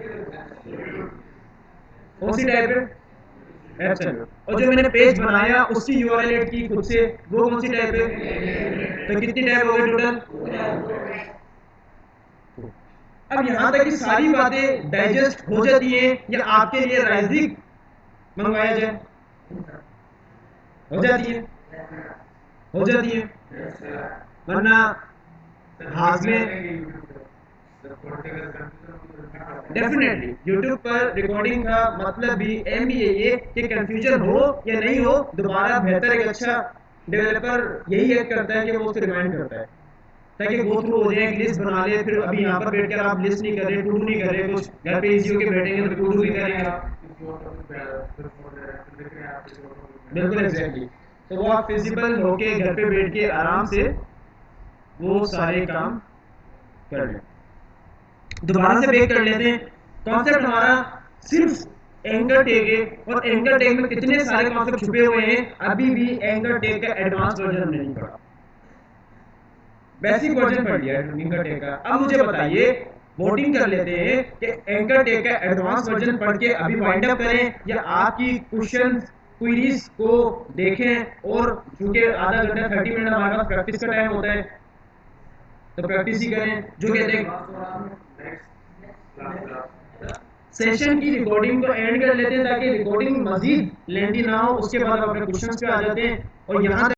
कौन सी टाइप है, एब्सोल्यूट। और जो मैंने पेज बनाया उसकी यूआरएल ऐड की खुद से, वो कौन सी टाइप है, तो कितनी टाइप हो गई टोटल। अब यहां तक की सारी बातें डाइजेस्ट हो जाती हैं, या आपके लिए राइजिक मंगवाया जाए, हो जाती है, हो जाती है, वरना हाजमे डेफिनेटली यूट्यूब पर रिकॉर्डिंग का मतलब भी एम भी यही है कि कंफ्यूजन हो या नहीं हो, दोबारा बेहतर एक अच्छा डेवलपर यही एक करता है कि वो उसको रिमाइंड करता है, ताकि गो थ्रू हो जाए, एक लिस्ट बना ले। फिर अभी यहाँ पर बैठकर आप लिस्ट नहीं कर रहे, टू डू नहीं कर रहे, कुछ घर पे इजी होके बैठेंगे तो टू डू भी करेंगे आप, बिल्कुल एग्जैक्टली। तो वो आप फिजिबल होके घर पे बैठ के आराम से वो सारे काम कर लें। दोबारा से बैक कर लेते हैं। कॉन्सेप्ट हमारा सिर्फ एंकर टैग है, और एंकर टैग में कितने सारे कॉन्सेप्ट छुपे हुए हैं, अभी भी एंकर टैग का एडवांस वर्जन नहीं पढ़ा, बेसिक वर्जन पढ़ लिया एंकर टैग का। अब मुझे बताइए, वोटिंग कर लेते हैं कि एंकर टैग का एडवांस वर्जन पढ़ के अभी वाइंड अप करें, या आपकी क्वेश्चन क्वेरीज को देखें। और चूंकि आधा घंटा 30 मिनट हमारे पास प्रैक्टिस का टाइम होता है, तो प्रैक्टिस ही करें। जो कहते हैं सेशन की रिकॉर्डिंग को एंड कर लेते हैं, ताकि रिकॉर्डिंग मजीद लेंथी ना हो। उसके बाद अपने क्वेश्चंस पे आ जाते हैं। और यहाँ